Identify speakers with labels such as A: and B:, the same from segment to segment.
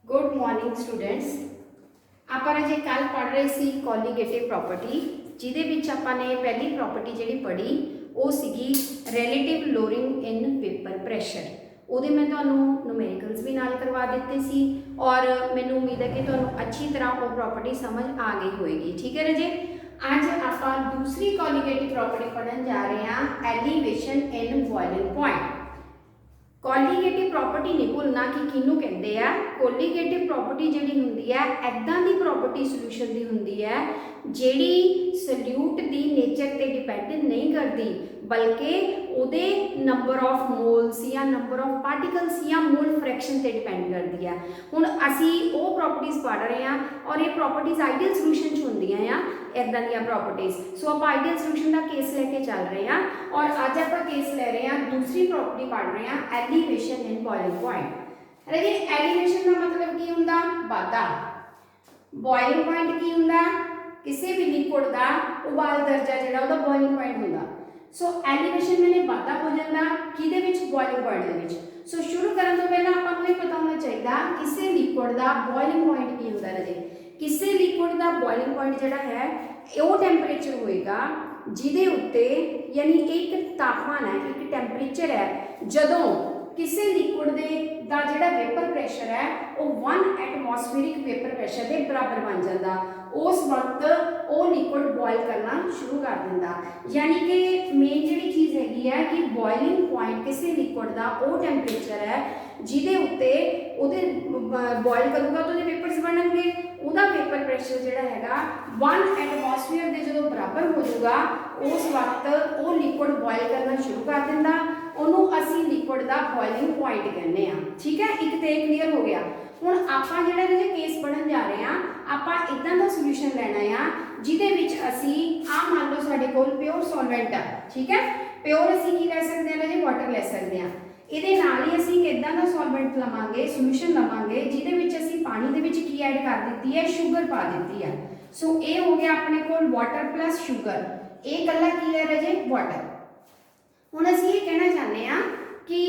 A: Good morning students. ਆਪਾਂ ਅਜੇ ਕੱਲ ਪੜ੍ਹ ਰਹੇ ਸੀ ਕੋਲੀਗੇਟਿਵ ਪ੍ਰੋਪਰਟੀ, ਜਿਹਦੇ ਵਿੱਚ ਆਪਾਂ ਨੇ ਪਹਿਲੀ ਪ੍ਰੋਪਰਟੀ ਜਿਹੜੀ ਪੜ੍ਹੀ ਉਹ ਸੀਗੀ ਰਿਲੇਟਿਵ ਲੋਰਿੰਗ ਇਨ ਪੇਪਰ ਪ੍ਰੈਸ਼ਰ। ਉਹਦੇ ਮੈਂ ਤੁਹਾਨੂੰ ਨੂਮੈਰੀਕਲਸ ਵੀ ਨਾਲ ਕਰਵਾ ਦਿੱਤੇ ਸੀ ਔਰ ਮੈਨੂੰ ਉਮੀਦ ਹੈ ਕਿ ਤੁਹਾਨੂੰ ਅੱਛੀ ਤਰ੍ਹਾਂ ਉਹ ਪ੍ਰੋਪਰਟੀ ਸਮਝ ਆ ਗਈ ਹੋਏਗੀ। ਠੀਕ ਹੈ ਰਾਜੇ, ਅੱਜ ਆਪਾਂ ਦੂਸਰੀ ਕੋਲੀਗੇਟਿਵ ਪ੍ਰੋਪਰਟੀ ਪੜ੍ਹਨ ਜਾ ਰਹੇ ਹਾਂ, elevation in boiling point. ਕੋਲੀਗੇਟਿਵ property नहीं भुलना कि किनू कहते हैं। कोलीगेटिव प्रॉपर्टी जिहड़ी हुंदी है इदां दी प्रॉपर्टी सोल्यूशन दी हुंदी है जिहड़ी सल्यूट दी नेचर ते डिपेंड नहीं करती, बल्कि उहदे नंबर ऑफ मोल्स या नंबर ऑफ पार्टिकल्स या मोल फ्रैक्शन ते डिपेंड करती है। हुण असी वो प्रॉपर्टीज़ पढ़ रहे हैं और ये प्रॉपर्टीज़ आइडियल सोल्यूशन च हुंदियां आ इदां दी प्रॉपर्टीज़। सो आप आइडियल सोल्यूशन का केस लेके चल रहे हैं और अज आप केस ले रहे हैं, दूसरी प्रॉपर्टी पढ़ रहे हैं elevation in boiling point. Raje elevation का मतलब की हुंदा? वाधा। बॉइलिंग पॉइंट की हुंदा? किसी भी लिक्विड का उबाल दर्जा जिहड़ा उहदा बॉइलिंग पॉइंट हुंदा। सो एलिवेशन मैंने वाधा हो जाता किहदे विच? बॉइलिंग पॉइंट दे विच। सो शुरू करन तो पहला आपां नूं पता होना चाहिए किसी लिक्विड का बॉइलिंग पॉइंट की हुंदा। राजे किसी लिक्विड का बॉइलिंग पॉइंट जिहड़ा है वो टैंपरेचर होएगा जिहदे उत्ते, यानी एक तापमान है, एक टैंपरेचर है, जदों किसी लिक्विड का जिहड़ा वेपर प्रेशर है वो 1 एटमोसफेरिक वेपर प्रेशर के बराबर बन जाता। उस वक्त वो लिक्विड बॉयल करना शुरू कर दिंदा। यानी कि मेन जिहड़ी चीज़ हैगी है कि बॉइलिंग पॉइंट किसी लिक्विड का वो टैंपरेचर है जिहदे उत्ते उहदे बॉयल करूगा तो वेपर्स बनणगे। उहदा वेपर प्रेशर जिहड़ा हैगा 1 एटमोसफेयर के जो बराबर हो जाऊगा उस वक्त वो लिक्विड बॉयल करना शुरू कर दिंदा। उन्होंने असी लिक्विड का बॉइलिंग पॉइंट कहने आ। ठीक है, एक तो क्लीयर हो गया। हुण आपां जिहड़ा जे केस पढ़न जा रहे हैं, आपां इदां दा सोल्यूशन लैना आ जिहदे विच असी मान लो साडे कोल प्योर सॉल्वेंट है। ठीक है, प्योर असी की लै सकदे हां जी? वाटर लै सकदे हां। इहदे नाल ही असी किदां दा सॉल्वेंट लवांगे, सोल्यूशन लवांगे जिहदे विच असी पानी दे विच की ऐड कर दित्ती है? शुगर पा दित्ती है। सो ये हो गया अपने कोल वाटर प्लस शुगर। ये कल्ला की है राजे? वाटर। हुण असीं ये कहना चाहते हैं कि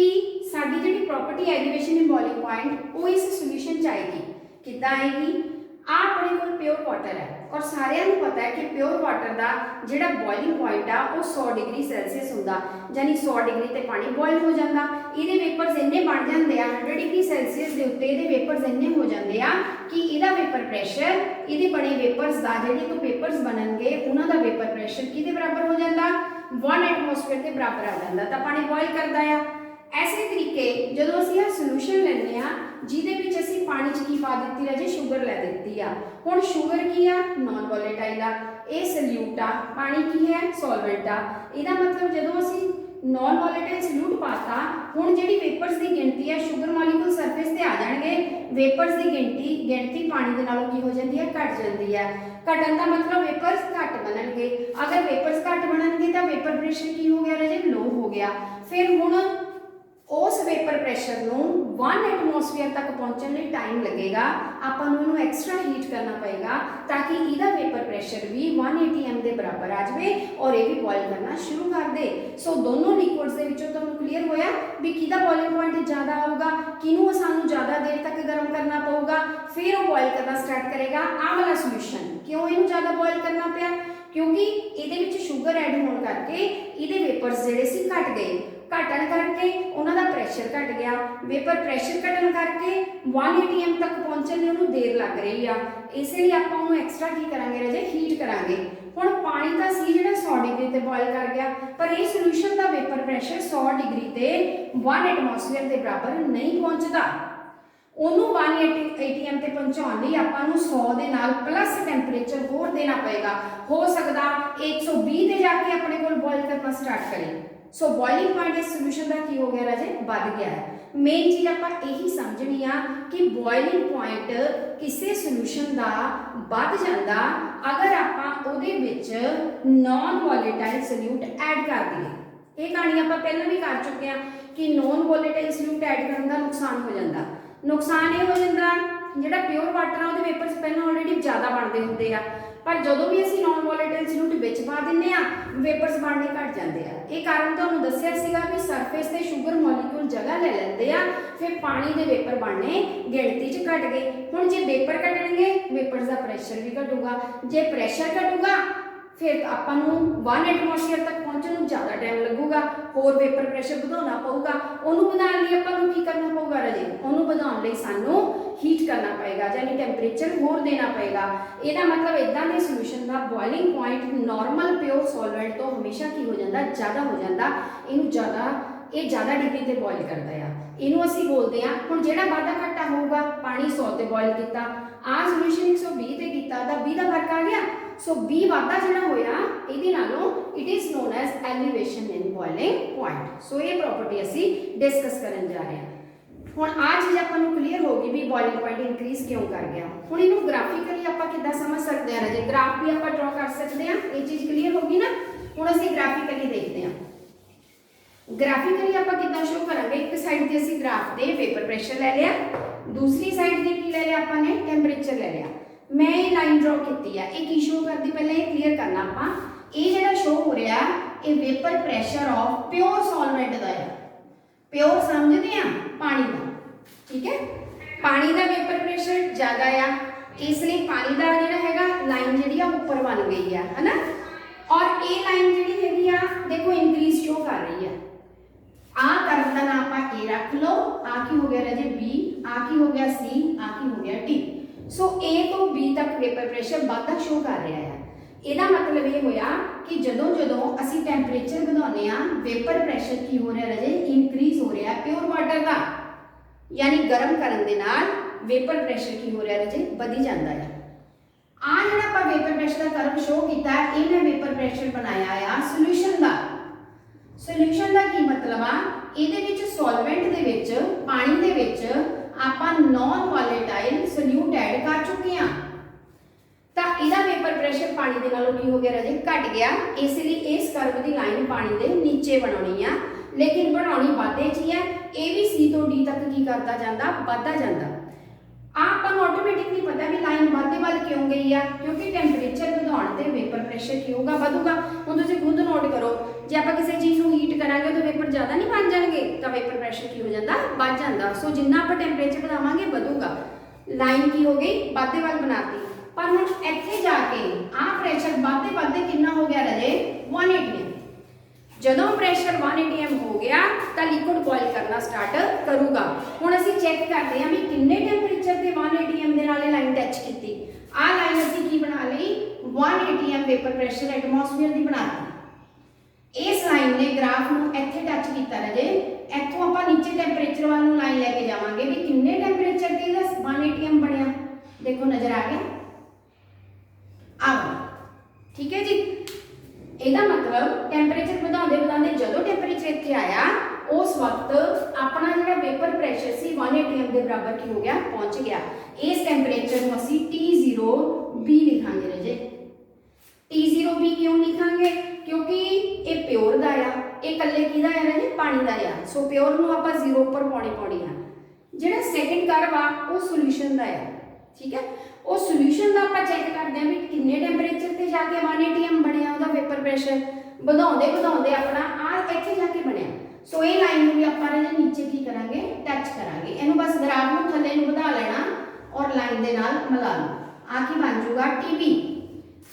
A: साडी जिहड़ी property elevation in boiling point वो इस सोल्यूशन च आएगी। किद्दां आएगी? आ अपने कोल प्योर वाटर है और सारिਆਂ ਨੂੰ पता है कि प्योर वाटर का जिहड़ा बॉइलिंग पॉइंट आ वो 100 डिग्री सैल्सियस हुंदा, यानी 100 डिग्री ते पानी बॉयल हो जाता। इहदे वेपर्स इन्ने बन जाते हैं 100 डिग्री सैल्सियस के उत्ते इहदे वेपर्स इन्ने हो जाते हैं कि इहदा वेपर प्रेशर, इहदे बने वेपर्स का जिहड़े तो पेपर्स बनणगे उन्हां दा वेपर प्रेशर किहदे बराबर हो जाता? 1 एटमोसफेयर के बराबर आ जाता। तो पानी बॉयल करता है। ऐसे तरीके जो असीं आ सोल्यूशन लैंदे आ जिहदे विच असीं पानी च की पा दित्ती है जी? शुगर लै दित्ती आ। हुण शुगर की आ? नॉन वोलेटाइल आ। ये सल्यूट आ, पानी की है? सॉल्वेंट आ। इहदा मतलब जो असीं नॉन वोलेटाइल सल्यूट पाता, हुण जिहड़ी वेपर्स की गिणती है शुगर मॉलिक्यूल सरफेस ते आ जाणगे, वेपर्स की गिणती पानी दे नालों की हो जाती है? घट जाती है। घटन का मतलब वेपर्स घट बनणगे। अगर वेपर्स घट बनणगे तो वेपर प्रेशर की हो गया राजे? लो हो गया। फिर हुण उस वेपर प्रेशर नूं 1 एटमोसफेयर तक पहुँचने लिए टाइम लगेगा। आपां नूं इहनूं एक्सट्रा हीट करना पएगा ताकि इहदा वेपर प्रेशर भी 180 m के बराबर आ जाए और ये भी बॉयल करना शुरू कर दे। सो दोनों लिक्विड्स के विचों तुहानूं क्लीयर होया भी किहदा बॉइलिंग पॉइंट ज़्यादा आऊगा, किनूं सानूं ज़्यादा देर तक गर्म करना पऊगा, फिर वो बॉयल करना स्टार्ट करेगा। आ वाला सोल्यूशन क्यों इहनूं ज़्यादा बॉयल करना पिया? क्योंकि इहदे विच शुगर ऐड होने करके इहदे वेपर्स जिहड़े सी घट गए। घटन करके उन्होंने प्रेशर घट गया। वेपर प्रेशर घटन करके 180 m तक पहुँचने में उन्होंने देर लग रही है। इसलिए आप एक्सट्रा की करांगे राजे? हीट करांगे। हुण पानी का सी जिहड़ा 100 डिग्री ते बॉयल कर गया, पर ये सोल्यूशन का वेपर प्रेशर 100 डिग्री ते 1 एटमोसफेयर के बराबर नहीं पहुँचता। उन्होंने 180 m ते पहुँचाने लई आपां नूं 100 दे नाल प्लस टैंपरेचर होर देना पएगा। हो सकता 120 ते जाके अपने कोल बॉयल करना स्टार्ट करे। सो बॉइलिंग पॉइंट इस सोल्यूशन का की हो गया राजे? बढ़ गया है। मेन चीज़ आप यही समझनी आ कि बॉइलिंग पॉइंट किसी सोल्यूशन का बढ़ जाता अगर आप उहदे विच नॉन वोलेटाइल सल्यूट ऐड कर दिए। ये कहानी आप पहले भी कर चुके हैं कि नॉन वोलेटाइल सल्यूट ऐड करने का नुकसान हो जाता। नुकसान ये हो जाता जिहड़ा प्योर वाटर आ उहदे वेपर्स पहले ऑलरेडी ज़्यादा बनते होंगे आ, पर जदों भी असीं नॉन वोलेटाइल सल्यूट विच पा दिंदे आ वेपर्स बनने घट जाते हैं। ये कारण तुहानूं दस्सिया सीगा भी सरफेस ते शुगर मॉलीक्यूल जगह ले लैंदे आ, फिर पानी दे वेपर बनने गिणती च घट गए। हुण जे वेपर घटणगे वेपर्स का प्रैशर भी घटूगा, जे प्रैशर घटूगा फिर आपां नूं 1 एटमोसफेयर तक पहुंचण नूं ज़्यादा टाइम लगूगा, होर वेपर प्रैशर वधाउणा पऊगा। उहनूं वधाउण लई आपां नूं की करना पऊगा राजे, उहनूं वधाउण लई सानूं हीट करना पएगा, यानी टैंपरेचर होर देना पएगा। इहदा मतलब इदां दे सोल्यूशन का boiling point normal pure solvent तो हमेशा की हो जाता ज़्यादा हो जाता, इहनूं ज़्यादा डिग्री ते बॉयल करता है। इहनूं असीं बोलदे आ हुण जिहड़ा वाधा घाटा होऊगा पानी 100 ते बॉयल कीता, आ सोल्यूशन 120 ते कीता तां 20 दा फर्क आ गया। सो 20 वाधा जिहड़ा होया इहदे नालों it is known as elevation in boiling point. So ये प्रॉपर्टी असीं डिस्कस करन जा रहे हैं। हुण आ चीज़ आपां नूं क्लीयर हो गई भी बॉइलिंग पॉइंट इंक्रीज क्यों कर गया। हुण इहनूं ग्राफिकली आपां किद्दां समझ सकते हैं राजे, ग्राफ भी आपां ड्रॉ कर सकते हैं। ये चीज़ क्लीयर हो गई ना। हुण असीं ग्राफिकली देखते हैं, ग्राफिकली आपां किद्दां शो करांगे। एक साइड ते असीं ग्राफ दे वेपर प्रैशर ले लिया, दूसरी साइड ते की ले लिया आपां ने टैंपरेचर ले लिया। मैं ये लाइन ड्रॉ की है, ये की शो करती पहले ये क्लीयर करना आपां। ये जिहड़ा शो हो रहा ये vapour pressure of pure solvent का है। प्योर समझते हैं पानी का, ठीक है। पानी का वेपर प्रैशर ज़्यादा आ, इसलिए पानी का जिहड़ा हैगा लाइन जिहड़ी आ ऊपर बन गई है ना। और ये लाइन जिहड़ी हैगी आ देखो इंक्रीज शो कर रही है। आ कर्व का नाम आप ए रख लो, आ की हो गया राजे बी, आ की हो गया सी, आ की हो गया टी। सो ए तो बी तक वेपर प्रैशर वाधा शो कर रहा है। ਇਹਦਾ मतलब ये होया कि जदों असी टैंपरेचर ਵਧਾਉਂਦੇ आ वेपर प्रैशर की हो रहा है इंक्रीज हो रहा है प्योर वाटर का, यानी गर्म करने दे नाल वेपर प्रैशर की हो रहा है बढ़ी जाता है। आ जिहड़ा आपां वेपर प्रैशर का कर्व शो किया ये मैं वेपर प्रैशर बनाया आ सोल्यूशन का। सोल्यूशन का की मतलब आ ਇਹਦੇ ਵਿੱਚ सॉल्वेंट ਦੇ ਵਿੱਚ पानी ਦੇ ਵਿੱਚ ਆਪਾਂ नॉन वोलेटाइल सोल्यूट ऐड कर चुके हैं, तो इसका वेपर प्रैशर पानी के नालों की हो गया राजे घट गया। इसलिए इस कर्व की लाइन पानी के नीचे बनानी है, लेकिन बनानी वाधे च ही है। ये भी सी तो डी तक की करता जाता बढ़ता जाता। आपको ऑटोमेटिकली पता भी लाइन वाधे वाल क्यों गई है, क्योंकि टैंपरेचर बढ़ाने से वेपर प्रैशर की होगा बढ़ूगा। हुण तुसीं खुद नोट करो जे आप किसी चीज़ को हीट करांगे तो वेपर ज़्यादा नहीं बन जाएंगे, तो वेपर प्रैशर की हो जाता बढ़ जाता। सो जिन्ना आप टैंपरेचर बढ़ावांगे बढ़ूगा। लाइन की हो गई वाधे वाल बनाती, पर हुण इत्थे जाके आ प्रैशर वाधे वाधे कितना हो गया राजे 1 atm। जदों प्रैशर 1 atm हो गया तो लिक्विड बॉयल करना स्टार्ट करूगा। हुण असीं चैक करते हैं भी किन्ने टैंपरेचर ते 1 atm दे नाल लाइन टच कीती। आ लाइन असीं की बना लई 1 atm वेपर प्रैशर एटमोसफेयर दी बनाती। इस लाइन ने ग्राफ नूं इत्थे टच कीता राजे, इत्थों आपां नीचे टैंपरेचर वाल नूं लाइन लैके जावांगे भी किन्ने टैंपरेचर ते इहदा 1 atm बनया। देखो नज़र आ गया आ, ठीक है जी। ਇਹਦਾ मतलब टैंपरेचर ਵਧਾਉਂਦੇ ਵਧਾਉਂਦੇ ਜਦੋਂ ਟੈਂਪਰੇਚਰ ਇੱਥੇ ਆਇਆ उस वक्त अपना ਜਿਹੜਾ वेपर प्रैशर ਸੀ 1 atm ਦੇ ਬਰਾਬਰ ਕੀ ਹੋ ਗਿਆ ਪਹੁੰਚ ਗਿਆ। ਇਸ ਟੈਂਪਰੇਚਰ ਨੂੰ ਅਸੀਂ T0B ਲਿਖਾਂਗੇ ਰਾਜੇ। T0B क्यों लिखांगे, क्योंकि ये प्योर ਦਾ ਆ, ਇਹ ਕੱਲੇ ਕਿਹਦਾ ਆ ਰਾਜੇ ਪਾਣੀ ਦਾ ਆ। ਸੋ प्योर ਨੂੰ ਆਪਾਂ 0 ਉੱਪਰ ਪਾਉਣੀ ਆ। ਜਿਹੜਾ ਸੈਕੰਡ ਕਰਵ ਆ ਉਹ ਸੋਲੂਸ਼ਨ ਦਾ ਆ, ठीक है। ਉਹ ਸੋਲੂਸ਼ਨ ਦਾ ਆਪਾਂ ਚੈੱਕ ਕਰਦੇ ਆ ਵੀ ਕਿੰਨੇ ਟੈਂਪਰੇਚਰ ਤੇ ਜਾ ਕੇ 1 atm ਬਣਿਆ ਉਹਦਾ वेपर प्रैशर। ਵਧਾਉਂਦੇ ਵਧਾਉਂਦੇ ਆਪਣਾ ਆ ਇੱਥੇ ਜਾ ਕੇ ਬਣਿਆ। सो ये लाइन भी आप नीचे की करांगे टच करांगे, इनू बस ग्राफ में थले बढ़ा लेना और लाइन के नाल मिला लो। आ की बन जूगा TB।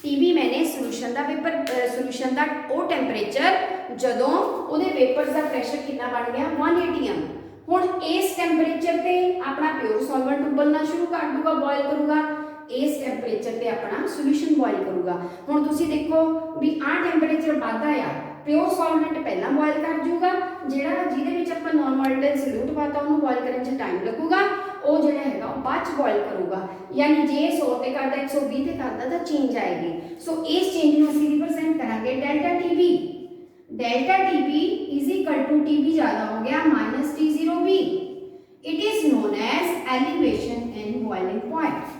A: TB मैंने सोल्यूशन का वेपर सोल्यूशन का वो टैंपरेचर जदों उहदे वेपर्स का प्रैशर कितना बन गया 1 atm। हुण इस टैंपरेचर ते अपना प्योर सॉल्वेंट उबलना शुरू कर दूगा, बॉयल करूगा। इस टैंपरेचर ते अपना सोल्यूशन बॉयल करूगा। हुण तुसीं देखो भी आ टैंपरेचर बढ़दा आ, प्योर सॉल्वेंट पहला बॉयल कर जूगा, जिहड़ा जिहदे विच आपां नॉन वोलेटाइल सल्यूट पाता उहनूं बॉयल करन च टाइम लगूगा, वो जिहड़ा हैगा बाद च बॉयल करूगा। यानी जे 100 ते करदा 120 ते करदा तां चेंज आएगी। सो इस चेंज नूं असीं रिप्रेजेंट करांगे delta TB। Delta TB is equal to TB ज़्यादा हो गया minus T0B। It is known as elevation in boiling point.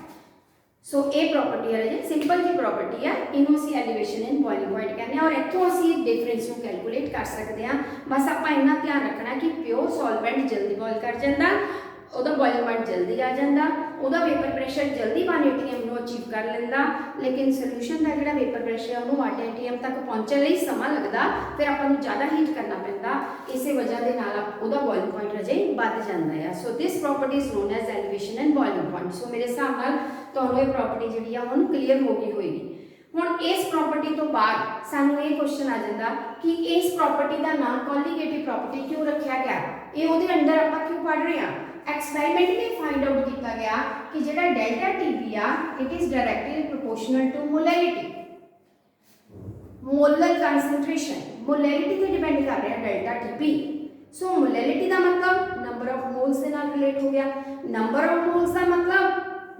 A: So ये प्रॉपर्टी है सिंपल जी प्रॉपर्टी है, इनू असी एलिवेशन इन बॉइलिंग पॉइंट कहते हैं। और इतों असी डिफरेंस को कैलकुलेट कर सकते हैं। बस आप इन्ना ध्यान रखना कि प्योर सॉल्वेंट जल्दी बॉयल कर जाता, ਉਹਦਾ ਬੋਇਲਿੰਗ ਪੁਆਇੰਟ ਜਲਦੀ ਆ ਜਾਂਦਾ, ਉਹਦਾ ਵੇਪਰ ਪ੍ਰੈਸ਼ਰ ਜਲਦੀ 1 atm ਨੂੰ ਅਚੀਵ ਕਰ ਲੈਂਦਾ, ਲੇਕਿਨ ਸੋਲੂਸ਼ਨ ਦਾ ਜਿਹੜਾ ਵੇਪਰ ਪ੍ਰੈਸ਼ਰ ਉਹਨੂੰ 8 atm ਤੱਕ ਪਹੁੰਚਣ ਲਈ ਸਮਾਂ ਲੱਗਦਾ, ਫਿਰ ਆਪਾਂ ਨੂੰ ਜ਼ਿਆਦਾ ਹੀਟ ਕਰਨਾ ਪੈਂਦਾ, ਇਸੇ ਵਜ੍ਹਾ ਦੇ ਨਾਲ ਉਹਦਾ ਬੋਇਲਿੰਗ ਪੁਆਇੰਟ ਅਜੇ ਵੱਧ ਜਾਂਦਾ ਆ। So this property is known as elevation and boiling point. So ਮੇਰੇ ਹਿਸਾਬ ਨਾਲ ਤੁਹਾਨੂੰ ਇਹ ਪ੍ਰੋਪਰਟੀ ਜਿਹੜੀ ਆ ਹੁਣ ਕਲੀਅਰ ਹੋ ਗਈ ਹੋਏਗੀ। ਹੁਣ ਇਸ ਪ੍ਰੋਪਰਟੀ ਤੋਂ ਬਾਅਦ ਸਾਨੂੰ ਇਹ ਕੁਐਸਚਨ ਆ ਜਾਂਦਾ ਕਿ ਇਸ ਪ੍ਰੋਪਰਟੀ ਦਾ ਨਾਮ ਕੋਲੀਗੇਟਿਵ ਪ੍ਰੋਪਰਟੀ ਕਿਉਂ ਰੱਖਿਆ ਗਿਆ, ਇਹ ਉਹਦੇ ਅੰਦਰ ਆਪਾਂ ਕਿਉਂ ਪੜ੍ਹ ਰਹੇ ਹਾਂ। एक्सपेरिमेंटली फाइंड आउट किया गया कि जेड़ा डेल्टा टीवी आ it is directly proportional to molarity, molar concentration molarity पे डिपेंड कर रहा है डेल्टा टीपी। सो मोलैरिटी का मतलब नंबर ऑफ मोल्स के नाल रिलेट हो गया, नंबर ऑफ मोल्स का मतलब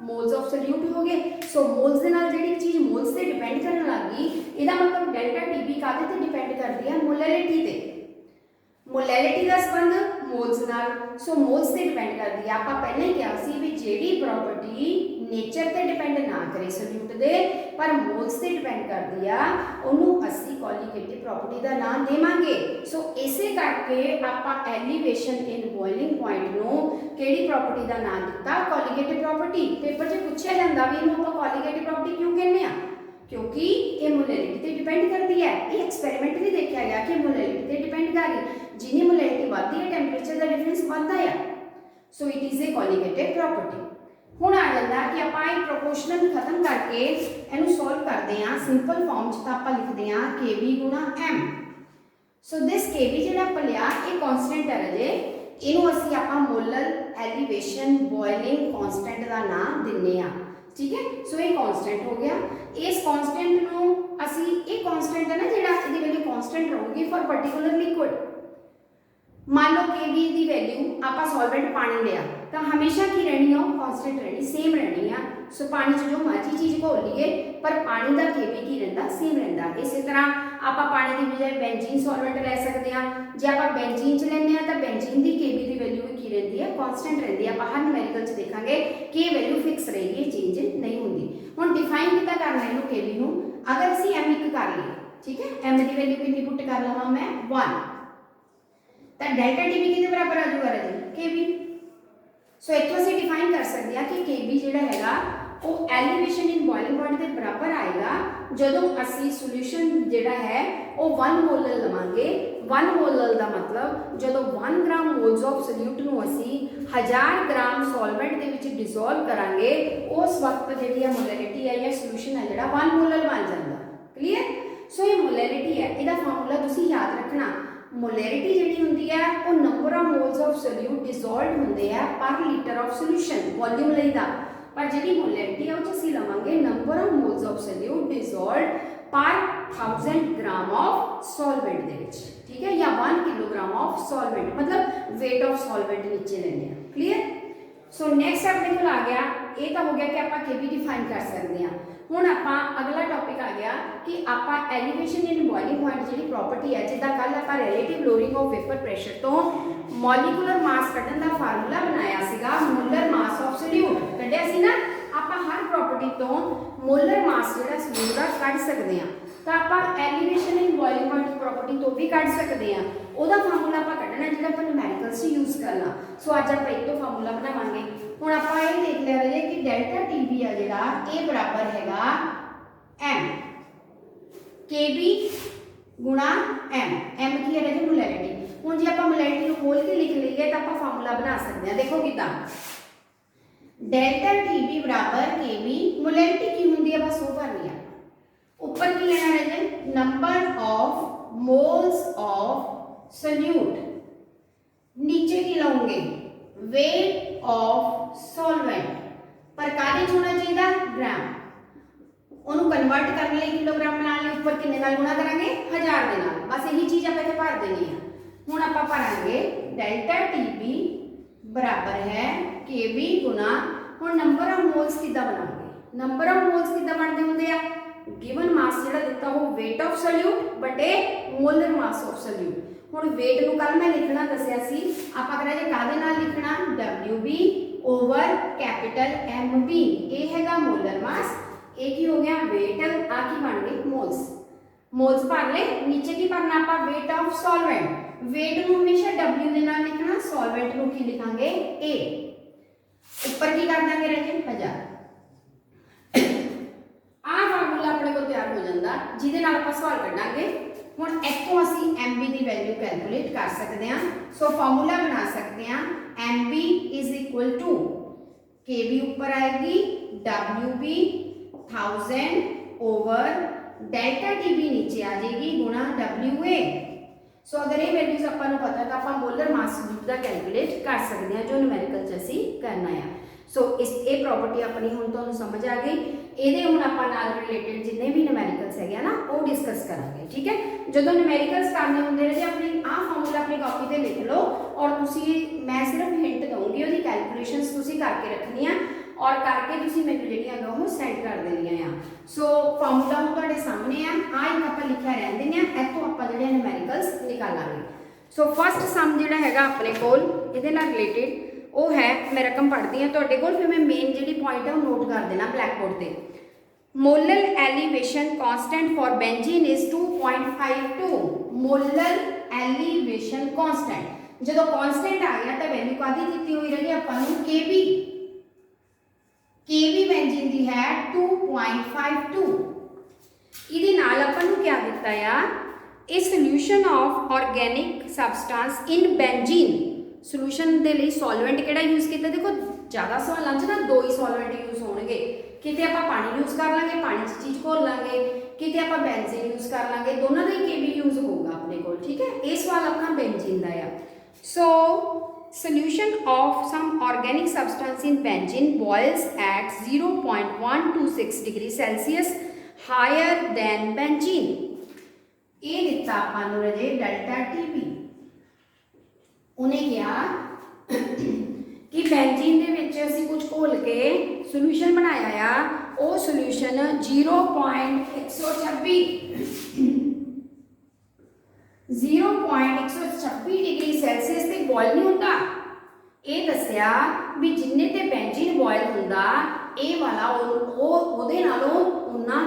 A: मोल्स ऑफ सोल्यूट हो गए। सो मोल्स के नाल जेड़ी चीज मोल्स से डिपेंड करने लग गई, इसका मतलब डेल्टा टीपी कादे ते डिपेंड करती है, मोलैरिटी ते। मोलैरिटी का संबंध मोल्स नाल, सो मोल्स से डिपेंड करती है। आपा पहले ही कहा सी भी जेडी प्रॉपर्टी नेचर ते डिपेंड ना करे सोल्यूट दे पर मोल्स से डिपेंड करती है, ओनू असी कोलीगेटिव प्रॉपर्टी का नाम देवांगे। सो इसे करके आपा एलिवेशन इन बॉइलिंग पॉइंट नो केड़ी प्रॉपर्टी का नाम दिता, कोलीगेटिव प्रॉपर्टी। पेपर च पूछा जाता भी इनू आपां कोलीगेटिव प्रॉपर्टी क्यों कहने आ, क्योंकि ये मोलैरिटी पे डिपेंड करती है। ये एक्सपेरिमेंट भी देखा गया कि मोलैरिटी पे डिपेंड कर रही, जिन्नी मोलैरिटी बढ़ती है टेंपरेचर का डिफरेंस बढ़ता है। So it is a colligative property. हुण आ जाता कि आपां एक प्रोपोर्शनल खत्म करके इनू सॉल्व करते हैं, सिंपल फॉर्म च आपां लिखते हैं kb गुणा m। सो दिस kb जिहड़ा आपां लिया ये कांस्टेंट है रजे, इनू असीं आपां मोलर एलिवेशन बॉइलिंग कांस्टेंट का नाम दिंदे आ, ठीक है। सो ये कांस्टेंट हो गया। इस कांस्टेंट नो असी ये कांस्टेंट है ना जेड़ा इसदी वैल्यू कांस्टेंट रहूगी फॉर पर्टिकुलर लिक्विड। मान लो Kb की वैल्यू आपा सॉल्वेंट पानी लिया तो हमेशा की रहनी है कांस्टेंट रहनी, सेम रहनी है। सो पानी च जो मर्जी चीज घोल लीए पर पानी का Kb की रहता सेम रहता। इस तरह आपा पानी की बजाय बेंजीन सॉल्वेंट ले सकते हैं, जे आपा बेंजीन च लेने तो बेंजीन की Kb की वैल्यू भी की रहती है कांस्टेंट रहती है। बाहर न्यूमेरिकल च देखा कि वैल्यू फिक्स रहेगी, चेंज नहीं होती। हुण डिफाइन कितना करना है Kb नूं, अगर असीं m एक कर लिए, ठीक है, m की वैल्यू कितनी पुट कर लवां मैं 1, तो डेल्टा टीबी कितने बराबर आ जाऊगा राजी Kb। सो इत्थों असीं डिफाइन कर सकते हैं कि Kb जिहड़ा हैगा वो एलिवेशन इन बॉइलिंग पॉइंट के बराबर आएगा जदों असीं सोल्यूशन जिहड़ा है वो 1 मोलर लवांगे। 1 मोलर का मतलब जदों 1 ग्राम मोल्स ऑफ सोल्यूट नूं असीं 1000 ग्राम सॉल्वेंट दे विच डिसोल्व करांगे, उस वक्त जिहड़ी मोलैरिटी है या सोल्यूशन है जिहड़ा 1 मोलर बन जांदा। क्लीयर। सो ये मोलैरिटी है, इहदा फार्मूला तुसीं याद रखना। मोलैरिटी जिहड़ी हुंदी है वो number of moles of solute dissolve हुंदे आ पर लीटर ऑफ सोल्यूशन वॉल्यूम लई दा, पर जिहड़ी मोलैरिटी है वो असीं लवांगे number of moles of solute dissolve पर 1000 ग्राम ऑफ सॉल्वेंट दे विच, ठीक है, या 1 किलोग्राम ऑफ सॉल्वेंट, मतलब वेट ऑफ सॉल्वेंट नीचे लेने हैं। क्लीयर। सो नेक्स्ट अपने को आ गया, ये तो हो गया कि आप Kb डिफाइन कर सकते हैं। हुण आपां अगला टॉपिक आ गया कि आपां एलिवेशन इन बॉइलिंग पॉइंट जिहड़ी प्रॉपर्टी है, जिद्दां कल आपां relative lowering of vapour pressure तो मॉलिक्यूलर मास कढण दा फार्मूला बनाया सीगा, मोलर मास ऑफ सोल्यूट कढिया सी ना। आपां हर प्रॉपर्टी तो मोलर मास जिहड़ा सोल्यूट दा कढ सकदे हां, तो आपां elevation in boiling point property तो भी कढ सकदे हां। ਉਹਦਾ ਫਾਰਮੂਲਾ ਆਪਾਂ ਕੱਢਣਾ ਜਿਹੜਾ ਆਪਾਂ ਨਿਊਮੈਰੀਕਲਸ 'ਚ ਯੂਜ਼ ਕਰਨਾ। ਸੋ ਅੱਜ ਆਪਾਂ ਇੱਕ ਤੋਂ ਫਾਰਮੂਲਾ ਬਣਾਵਾਂਗੇ। ਹੁਣ ਆਪਾਂ ਇਹ ਦੇਖ ਲਿਆ ਰਹੇ ਕਿ ਡੈਲਟਾ Tb ਆ ਜਿਹੜਾ ਇਹ ਬਰਾਬਰ ਹੈਗਾ m Kb ਗੁਣਾ m, m ਕੀ ਹੈ ਰਾਜੇ ਮੋਲੈਰਿਟੀ। ਹੁਣ ਜੇ ਆਪਾਂ ਮੋਲੈਰਿਟੀ ਨੂੰ ਖੋਲ ਕੇ ਲਿਖ ਲਈਏ ਤਾਂ ਆਪਾਂ ਫਾਰਮੂਲਾ ਬਣਾ ਸਕਦੇ ਹਾਂ। ਦੇਖੋ ਕਿਦਾਂ, डेल्टा Tb बराबर Kb, मोलैरिटी की होंगी है बस वो भरनी है। ऊपर की लेना है number of moles of solute, नीचे की लाऊंगे वेट ऑफ सॉल्वेंट, पर कादे होना चाहिए ग्राम, ਉਹਨੂੰ ਕਨਵਰਟ ਕਰਨ ਲਈ ਕਿਲੋਗ੍ਰਾਮ ਬਣਾਉਣ ਲਈ ਉੱਪਰ ਕਿੰਨੇ ਨਾਲ ਗੁਣਾ ਕਰਾਂਗੇ 1000 ਦੇ ਨਾਲ। ਬਸ ਇਹੀ ਚੀਜ਼ ਆਪਾਂ ਇੱਥੇ ਭਰ ਦੇਣੀ ਹੈ। ਹੁਣ ਆਪਾਂ ਭਰਾਂਗੇ डेल्टा Tb बराबर है Kb गुना ਹੁਣ नंबर ऑफ मोल्स किदा बनाओगे, नंबर ऑफ मोल्स किदा बनते होंगे आ गिवन मास ਜਿਹੜਾ ਦਿੱਤਾ ਉਹ weight of solute बटे मोलर मास of solute। ਹੁਣ weight ਨੂੰ ਕੱਲ ਮੈਂ ਲਿਖਣਾ ਦੱਸਿਆ ਸੀ, ਆਪਾਂ ਕਰਾਂ ਜੇ ਕਾਦੇ ਨਾਲ ਲਿਖਣਾ Wb ओवर कैपिटल Mb, ਇਹ ਹੈਗਾ मोलर मास, ਇਹ ਕੀ ਹੋ ਗਿਆ weight, ਆ ਕੀ ਬਣ ਗਏ मोल्स, मोल्स भर ले, नीचे की भरना ਆਪਾਂ weight of solvent, weight ਨੂੰ ਹਮੇਸ਼ਾ W ਦੇ ਨਾਲ ਲਿਖਣਾ, solvent ਨੂੰ ਕੀ ਲਿਖਾਂਗੇ A। ऊपर की कर देंगे राजे 1000। आ फार्मूला अपने को तैयार हो जाता जिहदे नाल आपां सवाल कढांगे। हुण इत्थों असीं MB की वैल्यू कैलकुलेट कर सकते हैं। सो फार्मूला बना सकते हैं MB is equal to KB ऊपर आएगी WB 1000 ओवर डेल्टा TB नीचे आ जाएगी गुणा WA। सो अगर ये वैल्यूज आपां नूं पता तो आपां मोलर मास सल्यूट का कैलकुलेट कर सकते हैं जो न्यूमेरिकल च असीं करना है। सो इस ये प्रॉपर्टी अपनी हुण तुहानूं समझ आ गई। ਇਹਦੇ ਹੁਣ ਆਪਾਂ ਨਾਲ ਰਿਲੇਟਡ ਜਿੰਨੇ ਵੀ ਨਿਊਮੈਰੀਕਲਸ ਹੈਗੇ ਨਾ ਉਹ ਡਿਸਕਸ ਕਰਾਂਗੇ। ਠੀਕ ਹੈ, ਜਦੋਂ ਨਿਊਮੈਰੀਕਲਸ ਕਰਨੇ ਹੁੰਦੇ ਨੇ ਜੀ ਆਪਣੀ ਆਹ ਫਾਰਮੂਲਾ ਆਪਣੀ ਕਾਪੀ ਤੇ ਲਿਖ ਲਓ ਔਰ ਤੁਸੀਂ ਮੈਂ ਸਿਰਫ ਹਿੰਟ ਦਊਂਗੀ ਉਹਦੀ ਕੈਲਕੂਲੇਸ਼ਨਸ ਤੁਸੀਂ ਕਰਕੇ ਰੱਖਣੀਆਂ ਔਰ ਕਰਕੇ ਤੁਸੀਂ ਮੈਨੂੰ ਜਿਹੜੀਆਂ ਹੈਗਾ ਉਹ ਸੈਂਡ ਕਰ ਦੇਣੀਆਂ ਆ। ਸੋ ਫਾਰਮੂਲਾ ਹੁਣ ਤੁਹਾਡੇ ਸਾਹਮਣੇ ਆ ਇੱਕ ਆਪਾਂ ਲਿਖਿਆ ਰਹਿਣ ਦਿੰਦੇ ਆ ਇੱਥੋਂ ਆਪਾਂ ਜਿਹੜੇ ਨਿਊਮੈਰੀਕਲਸ ਨਿਕਾਲਾਂਗੇ। ਸੋ ਫਸਟ ਸਮ ਜਿਹੜਾ ਹੈਗਾ ਆਪਣੇ ਕੋਲ ਇਹਦੇ ਨਾਲ ਰਿਲੇਟਡ ਉਹ ਹੈ मैं रकम पढ़ती हाँ तुहाडे कोल फिर मैं मेन जी पॉइंट है वो नोट कर देना ब्लैक बोर्ड पर। Molar elevation constant for benzene is 2.52। Molar elevation constant जो कांस्टेंट आ गया तो वैल्यू कादी दी हुई रही अपन KB बेंजीन की है 2.52। इहदे नाल अपन क्या दिता है a solution of organic substance in benzene. Solution के लिए सॉल्वेंट किहड़ा यूज किया देखो ज़्यादा सवालों ना दो ही सॉल्वेंट यूज होंगे किते आपां पानी यूज कर लांगे पानी च चीज़ घोल लांगे किते आपां बेंजीन यूज कर लांगे दोनों का ही KB यूज होगा अपने को। ठीक है, ये सवाल अपना बेंजीन का है। So solution of some organic substance in benzene boils at 0.126 degree Celsius higher than benzene. ये दिता आपां नूं रजे डेल्टा TB। उन्हें कहा कि बेंजीन दे विच असीं कुछ घोल के सोल्यूशन बनाया आ वो सोल्यूशन 0.126 डिग्री सेल्सियस ते बॉयल नहीं होता। ये दस्या भी जिन्ने ते बेंजीन बॉयल हुंदा ये वाला ओहदे नालों उन्ना